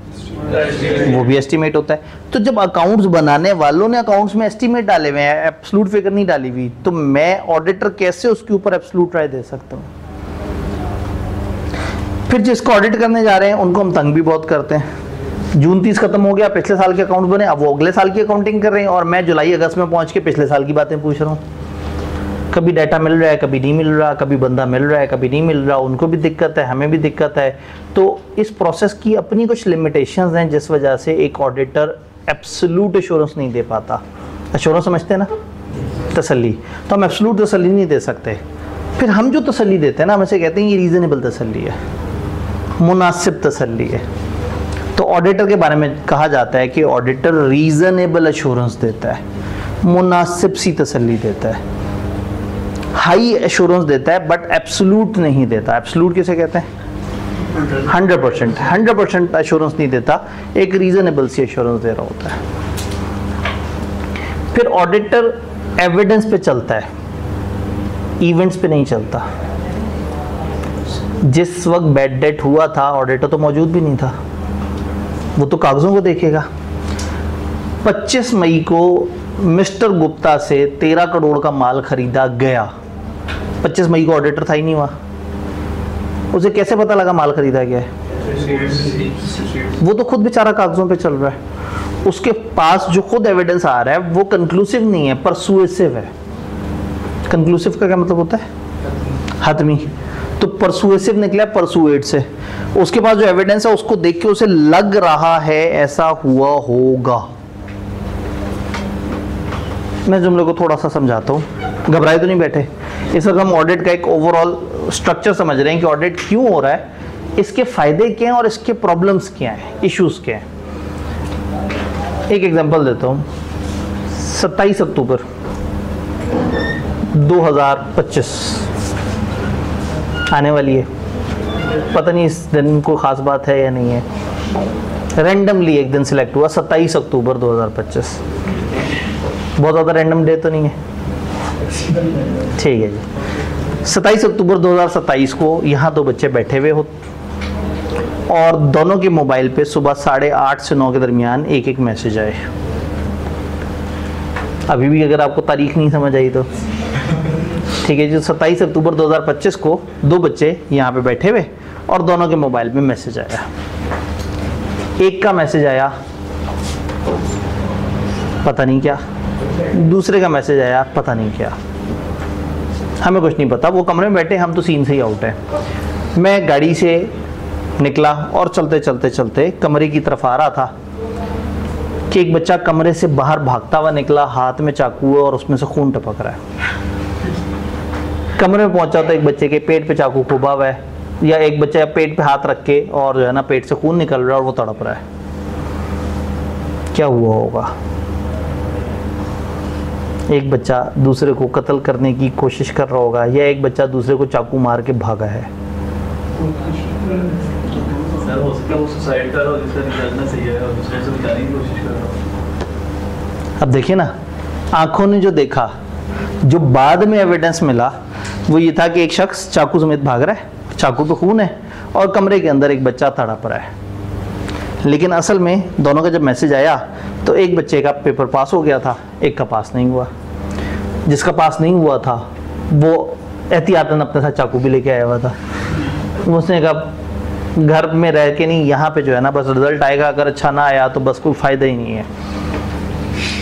वो भी एस्टिमेट होता है। तो जब अकाउंट्स बनाने वालों ने अकाउंट्स में एस्टिमेट डाले हुए हैं, एब्सोल्यूट फिगर नहीं डाली हुई, तो मैं ऑडिटर कैसे उसके ऊपर एब्सोल्यूट राय दे सकता हूँ? फिर जिसको ऑडिट करने जा रहे हैं उनको हम तंग भी बहुत करते हैं। जून 30 खत्म हो गया, पिछले साल के अकाउंट बने, अब वो अगले साल की अकाउंटिंग कर रहे हैं और मैं जुलाई अगस्त में पहुंच के पिछले साल की बातें पूछ रहा हूँ। कभी डाटा मिल रहा है, कभी नहीं मिल रहा, कभी बंदा मिल रहा है, कभी नहीं मिल रहा, उनको भी दिक्कत है, हमें भी दिक्कत है। तो इस प्रोसेस की अपनी कुछ लिमिटेशंस हैं जिस वजह से एक ऑडिटर एब्सोल्यूट एश्योरेंस नहीं दे पाता। एश्योरेंस समझते हैं ना, तसल्ली, तो हम एब्सोल्यूट तसल्ली नहीं दे सकते। फिर हम जो तसल्ली देते हैं ना, हम ऐसे कहते हैं ये रीज़नेबल तसल्ली है, मुनासिब तसल्ली है। तो ऑडिटर के बारे में कहा जाता है कि ऑडिटर रीज़नेबल एश्योरेंस देता है, मुनासिब सी तसल्ली देता है, हाई एश्योरेंस देता है, बट एब्सोल्यूट नहीं देता। एब्सोल्यूट किसे कहते हैं? 100% एश्योरेंस नहीं देता, एक रीजनेबल सी एश्योरेंस दे रहा होता है। फिर ऑडिटर एविडेंस पे चलता है, इवेंट्स पे नहीं चलता। जिस वक्त बैड डेट हुआ था ऑडिटर तो मौजूद भी नहीं था, वो तो कागजों को देखेगा। 25 मई को मिस्टर गुप्ता से 13 करोड़ का माल खरीदा गया, 25 मई को ऑडिटर था ही नहीं वहाँ, उसे कैसे पता लगा माल खरीदा गया है? वो तो खुद बेचारा कागजों पे चल रहा है, उसके पास जो खुद एविडेंस आ रहा है वो कंक्लूसिव नहीं है, परसुएसिव है। कंक्लूसिव का क्या मतलब होता है? हतमी। तो परसुएसिव निकला परसुएट से, उसके पास जो एविडेंस है उसको देख के उसे लग रहा है ऐसा हुआ होगा। मैं जुमले को थोड़ा सा समझाता हूँ, घबराए तो नहीं बैठे। इस वक्त हम ऑडिट का एक ओवरऑल स्ट्रक्चर समझ रहे हैं कि ऑडिट क्यों हो रहा है, इसके फायदे क्या हैं और इसके प्रॉब्लम्स क्या हैं, इश्यूज क्या हैं। एक एग्जांपल देता हूँ, 27 अक्टूबर 2025 आने वाली है, पता नहीं इस दिन कोई ख़ास बात है या नहीं है, रैंडमली एक दिन सिलेक्ट हुआ 27 अक्टूबर 2025। बहुत ज़्यादा रैंडम डे तो नहीं है, ठीक है जी। 27 अक्टूबर 2027 को यहाँ 2 बच्चे बैठे हुए हो और दोनों के मोबाइल पे सुबह 8:30 से 9 के दरमियान एक मैसेज आए। अभी भी अगर आपको तारीख नहीं समझ आई तो ठीक है जी। 27 अक्टूबर 2025 को 2 बच्चे यहाँ पे बैठे हुए और दोनों के मोबाइल में मैसेज आया। एक का मैसेज आया पता नहीं क्या, दूसरे का मैसेज आया पता नहीं क्या, हमें कुछ नहीं पता, वो कमरे में बैठे, हम तो सीन से ही आउट है। मैं गाड़ी से निकला और चलते चलते चलते कमरे की तरफ आ रहा था कि एक बच्चा कमरे से बाहर भागता हुआ निकला, हाथ में चाकू है और उसमें से खून टपक रहा है। कमरे में पहुंचा तो एक बच्चे के पेट पे चाकू खुबा हुआ है, या एक बच्चा पेट पे हाथ रख के और जो है ना पेट से खून निकल रहा है और वो तड़प रहा है। क्या हुआ होगा? एक बच्चा दूसरे को कत्ल करने की कोशिश कर रहा होगा, या एक बच्चा दूसरे को चाकू मार के भागा है। सर हो सकता है वो सुसाइड कर रहा हो, जिसका निकलना सही है और दूसरे से बचाने की कोशिश कर रहा हो। अब देखिए ना, आंखों ने जो देखा, जो बाद में एविडेंस मिला वो ये था कि एक शख्स चाकू समेत भाग रहा है, चाकू पे खून है और कमरे के अंदर एक बच्चा तड़प रहा है। लेकिन असल में दोनों का जब मैसेज आया तो एक बच्चे का पेपर पास हो गया था, एक का पास नहीं हुआ। जिसका पास नहीं हुआ था वो एहतियातन अपने साथ चाकू भी लेके आया हुआ था। उसने कहा घर में रह के नहीं, यहाँ पे जो है ना बस रिजल्ट आएगा, अगर अच्छा ना आया तो बस कोई फ़ायदा ही नहीं है।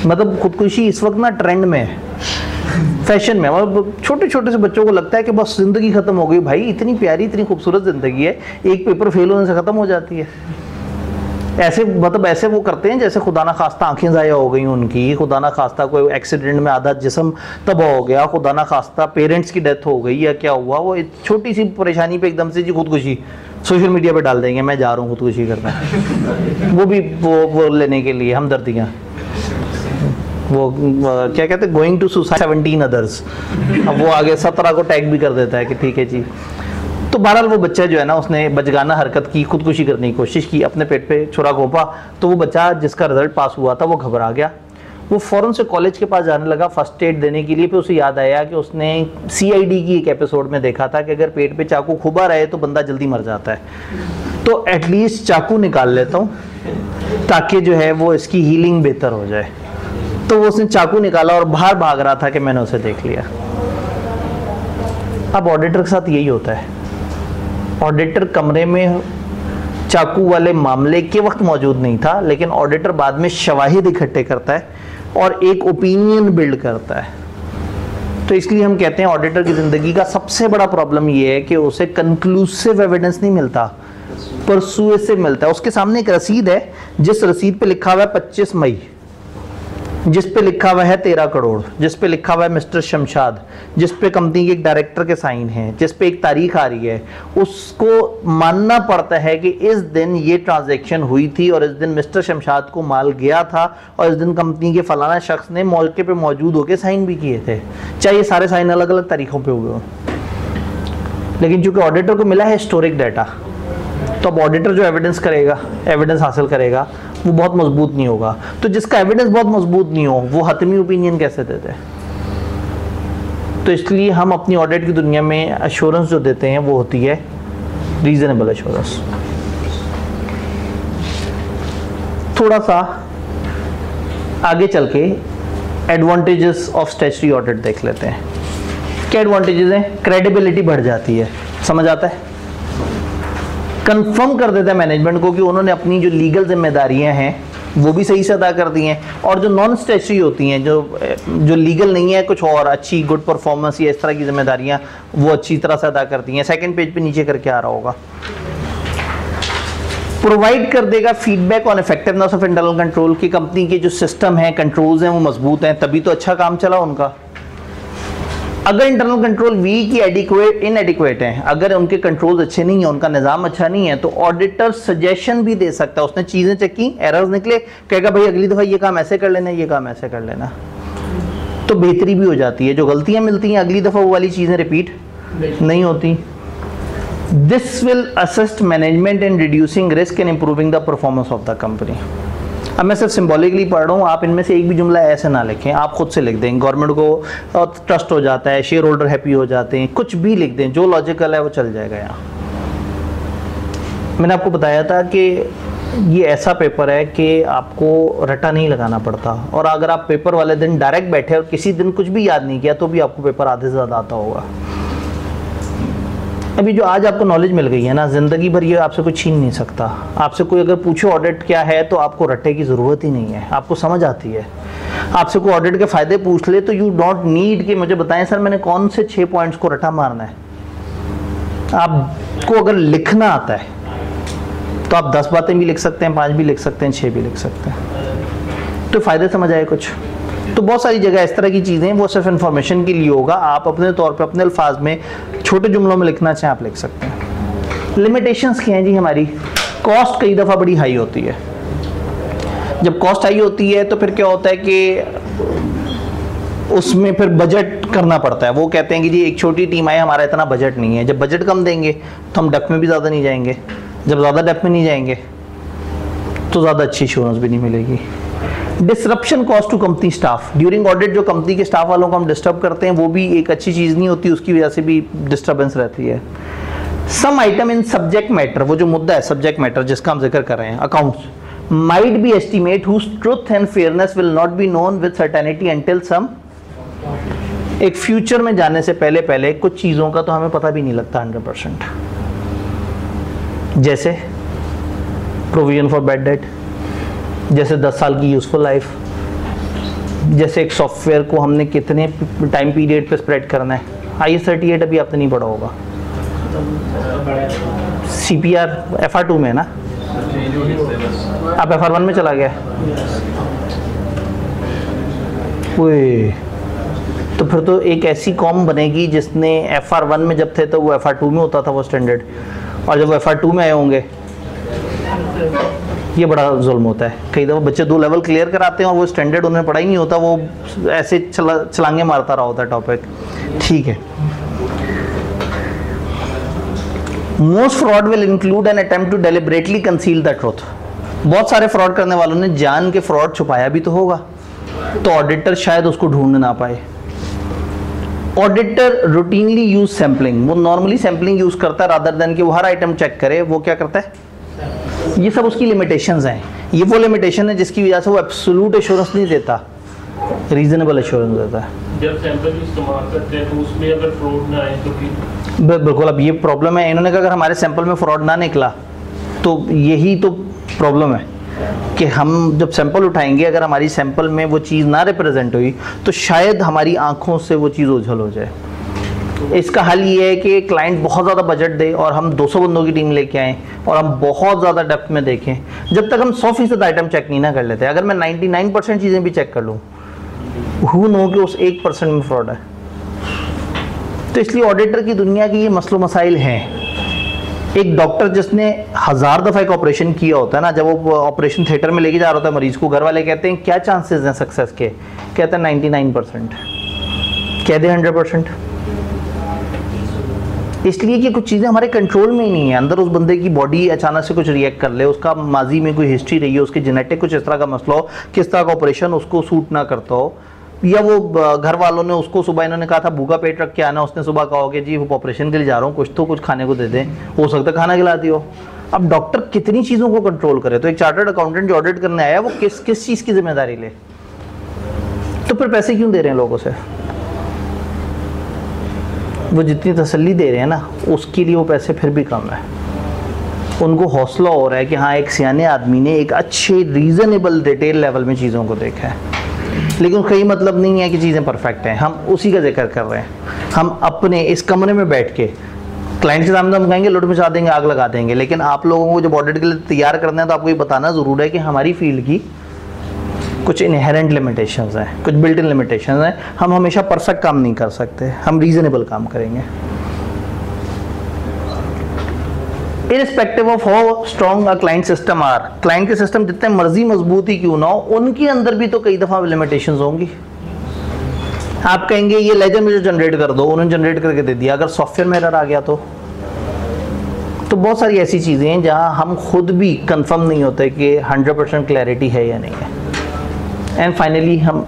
मतलब खुदकुशी इस वक्त ना ट्रेंड में है, फैशन में। मतलब छोटे छोटे से बच्चों को लगता है कि बस ज़िंदगी ख़त्म हो गई। भाई इतनी प्यारी इतनी खूबसूरत ज़िंदगी है, एक पेपर फेल होने से ख़त्म हो जाती है। ऐसे मतलब ऐसे वो करते हैं जैसे खुदा ना खास्ता आंखें ज़ाया हो गई उनकी, खुदा ना खास्ता कोई एक्सीडेंट में आधा जिस्म तबाह हो गया, खुदा ना खास्ता पेरेंट्स की डेथ हो गई या क्या हुआ। वो छोटी सी परेशानी पे एकदम से जी खुदकुशी सोशल मीडिया पे डाल देंगे, मैं जा रहा हूँ खुदकुशी करना। वो भी वो लेने के लिए हमदर्दियाँ, वो क्या कहते हैं, गोइंग टू सुसाइड 17 अदर्स। अब वो आगे 17 को टैग भी कर देता है कि ठीक है जी। तो बहरहाल वो बच्चा जो है ना, उसने बचगाना हरकत की, खुदकुशी करने की कोशिश की, अपने पेट पे छुरा घोंपा। तो वो बच्चा जिसका रिजल्ट पास हुआ था वो घबरा गया, वो फ़ौरन से कॉलेज के पास जाने लगा फर्स्ट एड देने के लिए। फिर उसे याद आया कि उसने CID की एक एपिसोड में देखा था कि अगर पेट पे चाकू खुबा रहे तो बंदा जल्दी मर जाता है, तो एटलीस्ट चाकू निकाल लेता हूँ ताकि जो है वो इसकी हीलिंग बेहतर हो जाए। तो वो उसने चाकू निकाला और बाहर भाग रहा था कि मैंने उसे देख लिया। अब ऑडिटर के साथ यही होता है। ऑडिटर कमरे में चाकू वाले मामले के वक्त मौजूद नहीं था, लेकिन ऑडिटर बाद में शवाहिद इकट्ठे करता है और एक ओपिनियन बिल्ड करता है। तो इसलिए हम कहते हैं ऑडिटर की ज़िंदगी का सबसे बड़ा प्रॉब्लम ये है कि उसे कंक्लूसिव एविडेंस नहीं मिलता, परसुएसिव मिलता है। उसके सामने एक रसीद है, जिस रसीद पे लिखा हुआ है 25 मई, जिस पे लिखा हुआ है 13 करोड़, जिस पे लिखा हुआ है मिस्टर शमशाद, जिस पे कंपनी के एक डायरेक्टर के साइन हैं, जिस पे एक तारीख आ रही है, उसको मानना पड़ता है कि इस दिन ये ट्रांजैक्शन हुई थी और इस दिन मिस्टर शमशाद को माल गया था और इस दिन कंपनी के फलाना शख्स ने मौके पे मौजूद होकर साइन भी किए थे, चाहे ये सारे साइन अलग अलग तारीखों पे हुए हों। लेकिन चूंकि ऑडिटर को मिला है हिस्टोरिक डाटा, तो अब ऑडिटर जो एविडेंस करेगा, एविडेंस हासिल करेगा, वो बहुत मजबूत नहीं होगा। तो जिसका एविडेंस बहुत मजबूत नहीं हो वो हतमी ओपिनियन कैसे देते हैं? तो इसलिए हम अपनी ऑडिट की दुनिया में अश्योरेंस जो देते हैं वो होती है रीजनेबल अश्योरेंस। थोड़ा सा आगे चल के एडवांटेजेस ऑफ स्टैट्यूटरी ऑडिट देख लेते हैं। क्या एडवांटेजेस हैं? क्रेडिबिलिटी बढ़ जाती है, समझ आता है, कंफर्म कर देता है मैनेजमेंट को कि उन्होंने अपनी जो लीगल जिम्मेदारियां हैं वो भी सही से अदा कर दी हैं, और जो नॉन स्टैट्यूटरी होती हैं, जो लीगल नहीं है, कुछ और अच्छी गुड परफॉर्मेंस या इस तरह की जिम्मेदारियां, वो अच्छी तरह से अदा करती हैं। सेकंड पेज पे नीचे करके आ रहा होगा। प्रोवाइड कर देगा feedback on effectiveness of internal control, की कंपनी के जो सिस्टम है, कंट्रोल्स हैं, वो मजबूत हैं, तभी तो अच्छा काम चला उनका। अगर इंटरनल कंट्रोल वीक या इनएडिक्वेट हैं, अगर उनके कंट्रोल्स अच्छे नहीं है, उनका निज़ाम अच्छा नहीं है, तो ऑडिटर सजेशन भी दे सकता है। उसने चीज़ें चेक की, एरर्स निकले, कहेगा भाई अगली दफ़ा ये काम ऐसे कर लेना, ये काम ऐसे कर लेना, तो बेहतरी भी हो जाती है। जो गलतियां मिलती हैं अगली दफ़ा वो वाली चीज़ें रिपीट नहीं होती। This will assist management in reducing risk and improving the performance of the company. अब मैं सिर्फ सिंबॉलिकली पढ़ रहा हूँ, आप इनमें से एक भी जुमला ऐसे ना लिखें, आप खुद से लिख दें। गवर्नमेंट को ट्रस्ट हो जाता है, शेयर होल्डर हैप्पी हो जाते हैं, कुछ भी लिख दें, जो लॉजिकल है वो चल जाएगा। यहाँ मैंने आपको बताया था कि ये ऐसा पेपर है कि आपको रटा नहीं लगाना पड़ता, और अगर आप पेपर वाले दिन डायरेक्ट बैठे और किसी दिन कुछ भी याद नहीं किया तो भी आपको पेपर आधे से ज़्यादा आता होगा। अभी जो आज आपको नॉलेज मिल गई है ना, ज़िंदगी भर ये आपसे कोई छीन नहीं सकता। आपसे कोई अगर पूछो ऑडिट क्या है तो आपको रट्टे की ज़रूरत ही नहीं है, आपको समझ आती है। आपसे कोई ऑडिट के फ़ायदे पूछ ले तो यू डोंट नीड कि मुझे बताएं सर मैंने कौन से 6 पॉइंट्स को रटा मारना है। आपको अगर लिखना आता है तो आप 10 बातें भी लिख सकते हैं, 5 भी लिख सकते हैं, 6 भी लिख सकते हैं, तो फ़ायदे समझ आए कुछ। तो बहुत सारी जगह इस तरह की चीज़ें, वो सिर्फ इन्फॉर्मेशन के लिए होगा। आप अपने तौर पे अपने अल्फाज में छोटे जुमलों में लिखना चाहें आप लिख सकते हैं। लिमिटेशंस क्या हैं जी? हमारी कॉस्ट कई दफ़ा बड़ी हाई होती है। जब कॉस्ट हाई होती है तो फिर क्या होता है कि उसमें फिर बजट करना पड़ता है। वो कहते हैं कि जी एक छोटी टीम है, हमारा इतना बजट नहीं है। जब बजट कम देंगे तो हम डेप्थ में भी ज़्यादा नहीं जाएंगे, जब ज़्यादा डेप्थ में नहीं जाएंगे तो ज़्यादा अच्छी इंश्योरेंस भी नहीं मिलेगी। Disruption cost to company staff, during audit जो कंपनी के स्टाफ वालों को हम डिस्टर्ब करते हैं वो भी एक अच्छी चीज़ नहीं होती, उसकी वजह से भी डिस्टर्बेंस रहती है। सम आइटम इन सब्जेक्ट मैटर, वो जो मुद्दा है सब्जेक्ट मैटर जिसका हम जिक्र कर रहे हैं, accounts, might be estimate whose truth and fairness will not be known with certainty until some, एक फ्यूचर में जाने से पहले पहले कुछ चीज़ों का तो हमें पता भी नहीं लगता 100%। जैसे प्रोविजन फॉर बैड डेट, जैसे 10 साल की यूजफुल लाइफ, जैसे एक सॉफ्टवेयर को हमने कितने टाइम पीरियड पे स्प्रेड करना है। IS 38 अभी आपने नहीं पढ़ा होगा, CPR FR2 में है ना, आप FR1 में चला गया। तो फिर तो एक ऐसी कॉम बनेगी जिसने FR1 में जब थे तो वो FR2 में होता था वो स्टैंडर्ड, और जब वो FR2 में आए होंगे, ये बड़ा जुल्म होता है। कई दफ़ा बच्चे 2 लेवल क्लियर कराते हैं और वो स्टैंडर्ड उन्हें पढ़ा ही नहीं होता, वो ऐसे छलांगे मारता रहा होता है टॉपिक। ठीक है। Most fraud will include an attempt to deliberately conceal the truth, बहुत सारे फ्रॉड करने वालों ने जान के फ्रॉड छुपाया भी तो होगा, तो ऑडिटर शायद उसको ढूंढ ना पाए। ऑडिटर रूटीनली यूज सैम्पलिंग, वो नॉर्मली सैम्पलिंग यूज करता है रादर देन कि वो हर आइटम चेक करे। वो क्या करता है, ये सब उसकी लिमिटेशंस हैं। ये वो लिमिटेशन है जिसकी वजह से वो एब्सोल्यूट एश्योरेंस नहीं देता, रीजनेबल एश्योरेंस देता है। जब सैंपल इस्तेमाल करते हैं तो उसमें अगर फ्रॉड ना आए तो बिल्कुल, अब ये प्रॉब्लम है। इन्होंने कहा अगर हमारे सैंपल में फ्रॉड ना निकला तो यही तो प्रॉब्लम है कि हम जब सैंपल उठाएंगे अगर हमारी सैंपल में वो चीज़ ना रिप्रेजेंट हुई तो शायद हमारी आंखों से वो चीज़ ओझल हो जाए। इसका हल ये है कि क्लाइंट बहुत ज़्यादा बजट दे और हम 200 बंदों की टीम लेके आएँ और हम बहुत ज़्यादा डेप्थ में देखें। जब तक हम 100% आइटम चेक नहीं ना कर लेते, अगर मैं 99% चीज़ें भी चेक कर लूँ, हु नो कि उस 1% में फ्रॉड है। तो इसलिए ऑडिटर की दुनिया की ये मसलो मसाइल हैं। एक डॉक्टर जिसने 1000 दफ़ा एक ऑपरेशन किया होता है ना, जब वो ऑपरेशन थिएटर में लेके जा रहा होता है मरीज को, घर वाले कहते हैं क्या चांसेस हैं सक्सेस के, कहते हैं 99%, कह दे 100%। इसलिए कि कुछ चीज़ें हमारे कंट्रोल में ही नहीं है। अंदर उस बंदे की बॉडी अचानक से कुछ रिएक्ट कर ले, उसका माजी में कोई हिस्ट्री रही है, उसके जेनेटिक कुछ इस तरह का मसला हो, किस तरह का ऑपरेशन उसको सूट ना करता हो, या वो घर वालों ने उसको सुबह इन्होंने कहा था भूखा पेट रख के आना, उसने सुबह कहा कि जी वो ऑपरेशन के लिए जा रहा हूँ, कुछ खाने को दे दें, हो सकता है खाना खिलाती हो। अब डॉक्टर कितनी चीज़ों को कंट्रोल करे, तो एक चार्टर्ड अकाउंटेंट जो ऑडिट करने आया वो किस चीज़ की जिम्मेदारी ले, तो फिर पैसे क्यों दे रहे हैं लोगों से? वो जितनी तसल्ली दे रहे हैं ना उसके लिए वो पैसे फिर भी कम है। उनको हौसला हो रहा है कि हाँ एक सियाने आदमी ने एक अच्छे रीज़नेबल डिटेल लेवल में चीज़ों को देखा है, लेकिन कई मतलब नहीं है कि चीज़ें परफेक्ट हैं। हम उसी का जिक्र कर रहे हैं। हम अपने इस कमरे में बैठ के क्लाइंट के सामने हम कहेंगे लुट मचा देंगे, आग लगा देंगे, लेकिन आप लोगों को जब ऑडिट के लिए तैयार करना है तो आपको ये बताना ज़रूर है कि हमारी फील्ड की कुछ इनहेरेंट लिमिटेशंस हैं, कुछ बिल्ट इन लिमिटेशंस हैं। हम हमेशा परफेक्ट काम नहीं कर सकते, हम रीज़नेबल काम करेंगे। Irrespective of how strong a client system are, client के सिस्टम जितने मर्जी मजबूत ही क्यों ना हो, उनके अंदर भी तो कई दफ़ा लिमिटेशंस होंगी। आप कहेंगे ये लेजर मुझे जनरेट कर दो, उन्होंने जनरेट करके दे दिया, अगर सॉफ्टवेयर में एरर आ गया तो बहुत सारी ऐसी चीज़ें हैं जहां हम खुद भी कंफर्म नहीं होते कि 100% क्लैरिटी है या नहीं है। एंड फाइनली हम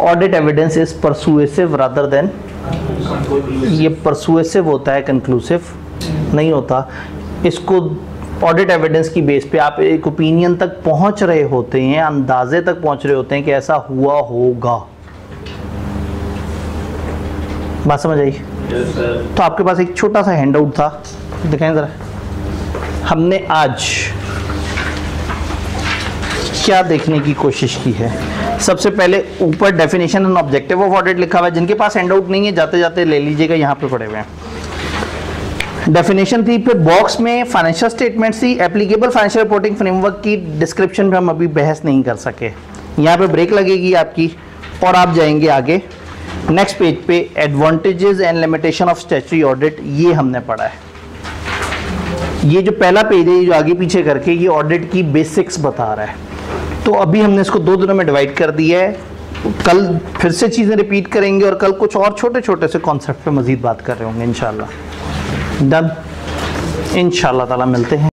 audit evidence is persuasive rather than, ये परसुएसिव होता है, कंक्लूसिव नहीं होता। इसको ऑडिट एविडेंस की बेस पे आप एक ओपिनियन तक पहुंच रहे होते हैं, अंदाजे तक पहुंच रहे होते हैं कि ऐसा हुआ होगा। बात समझ आई? तो आपके पास एक छोटा सा हैंडआउट था, दिखाएं जरा। हमने आज क्या देखने की कोशिश की है? सबसे पहले ऊपर definition and objective of audit लिखा हुआ है। जिनके पास हैंडआउट नहीं है जाते जाते ले लीजिएगा, यहाँ पे पड़े हुए हैं। डेफिनेशन थी, फिर बॉक्स में फाइनेंशियल स्टेटमेंट थी, एप्लीकेबल फाइनेंशियल रिपोर्टिंग फ्रेमवर्क की डिस्क्रिप्शन पे हम अभी बहस नहीं कर सके। यहाँ पे ब्रेक लगेगी आपकी और आप जाएंगे आगे नेक्स्ट पेज पे, advantages and limitation of statutory audit, ये हमने पढ़ा है। ये जो पहला पेज है, जो आगे पीछे करके ये ऑडिट की बेसिक्स बता रहा है। तो अभी हमने इसको 2 दिनों में डिवाइड कर दिया है। कल फिर से चीज़ें रिपीट करेंगे और कल कुछ और छोटे छोटे से कॉन्सेप्ट पे मज़ीद बात कर रहे होंगे इंशाल्लाह। डन, इंशाल्लाह ताला मिलते हैं।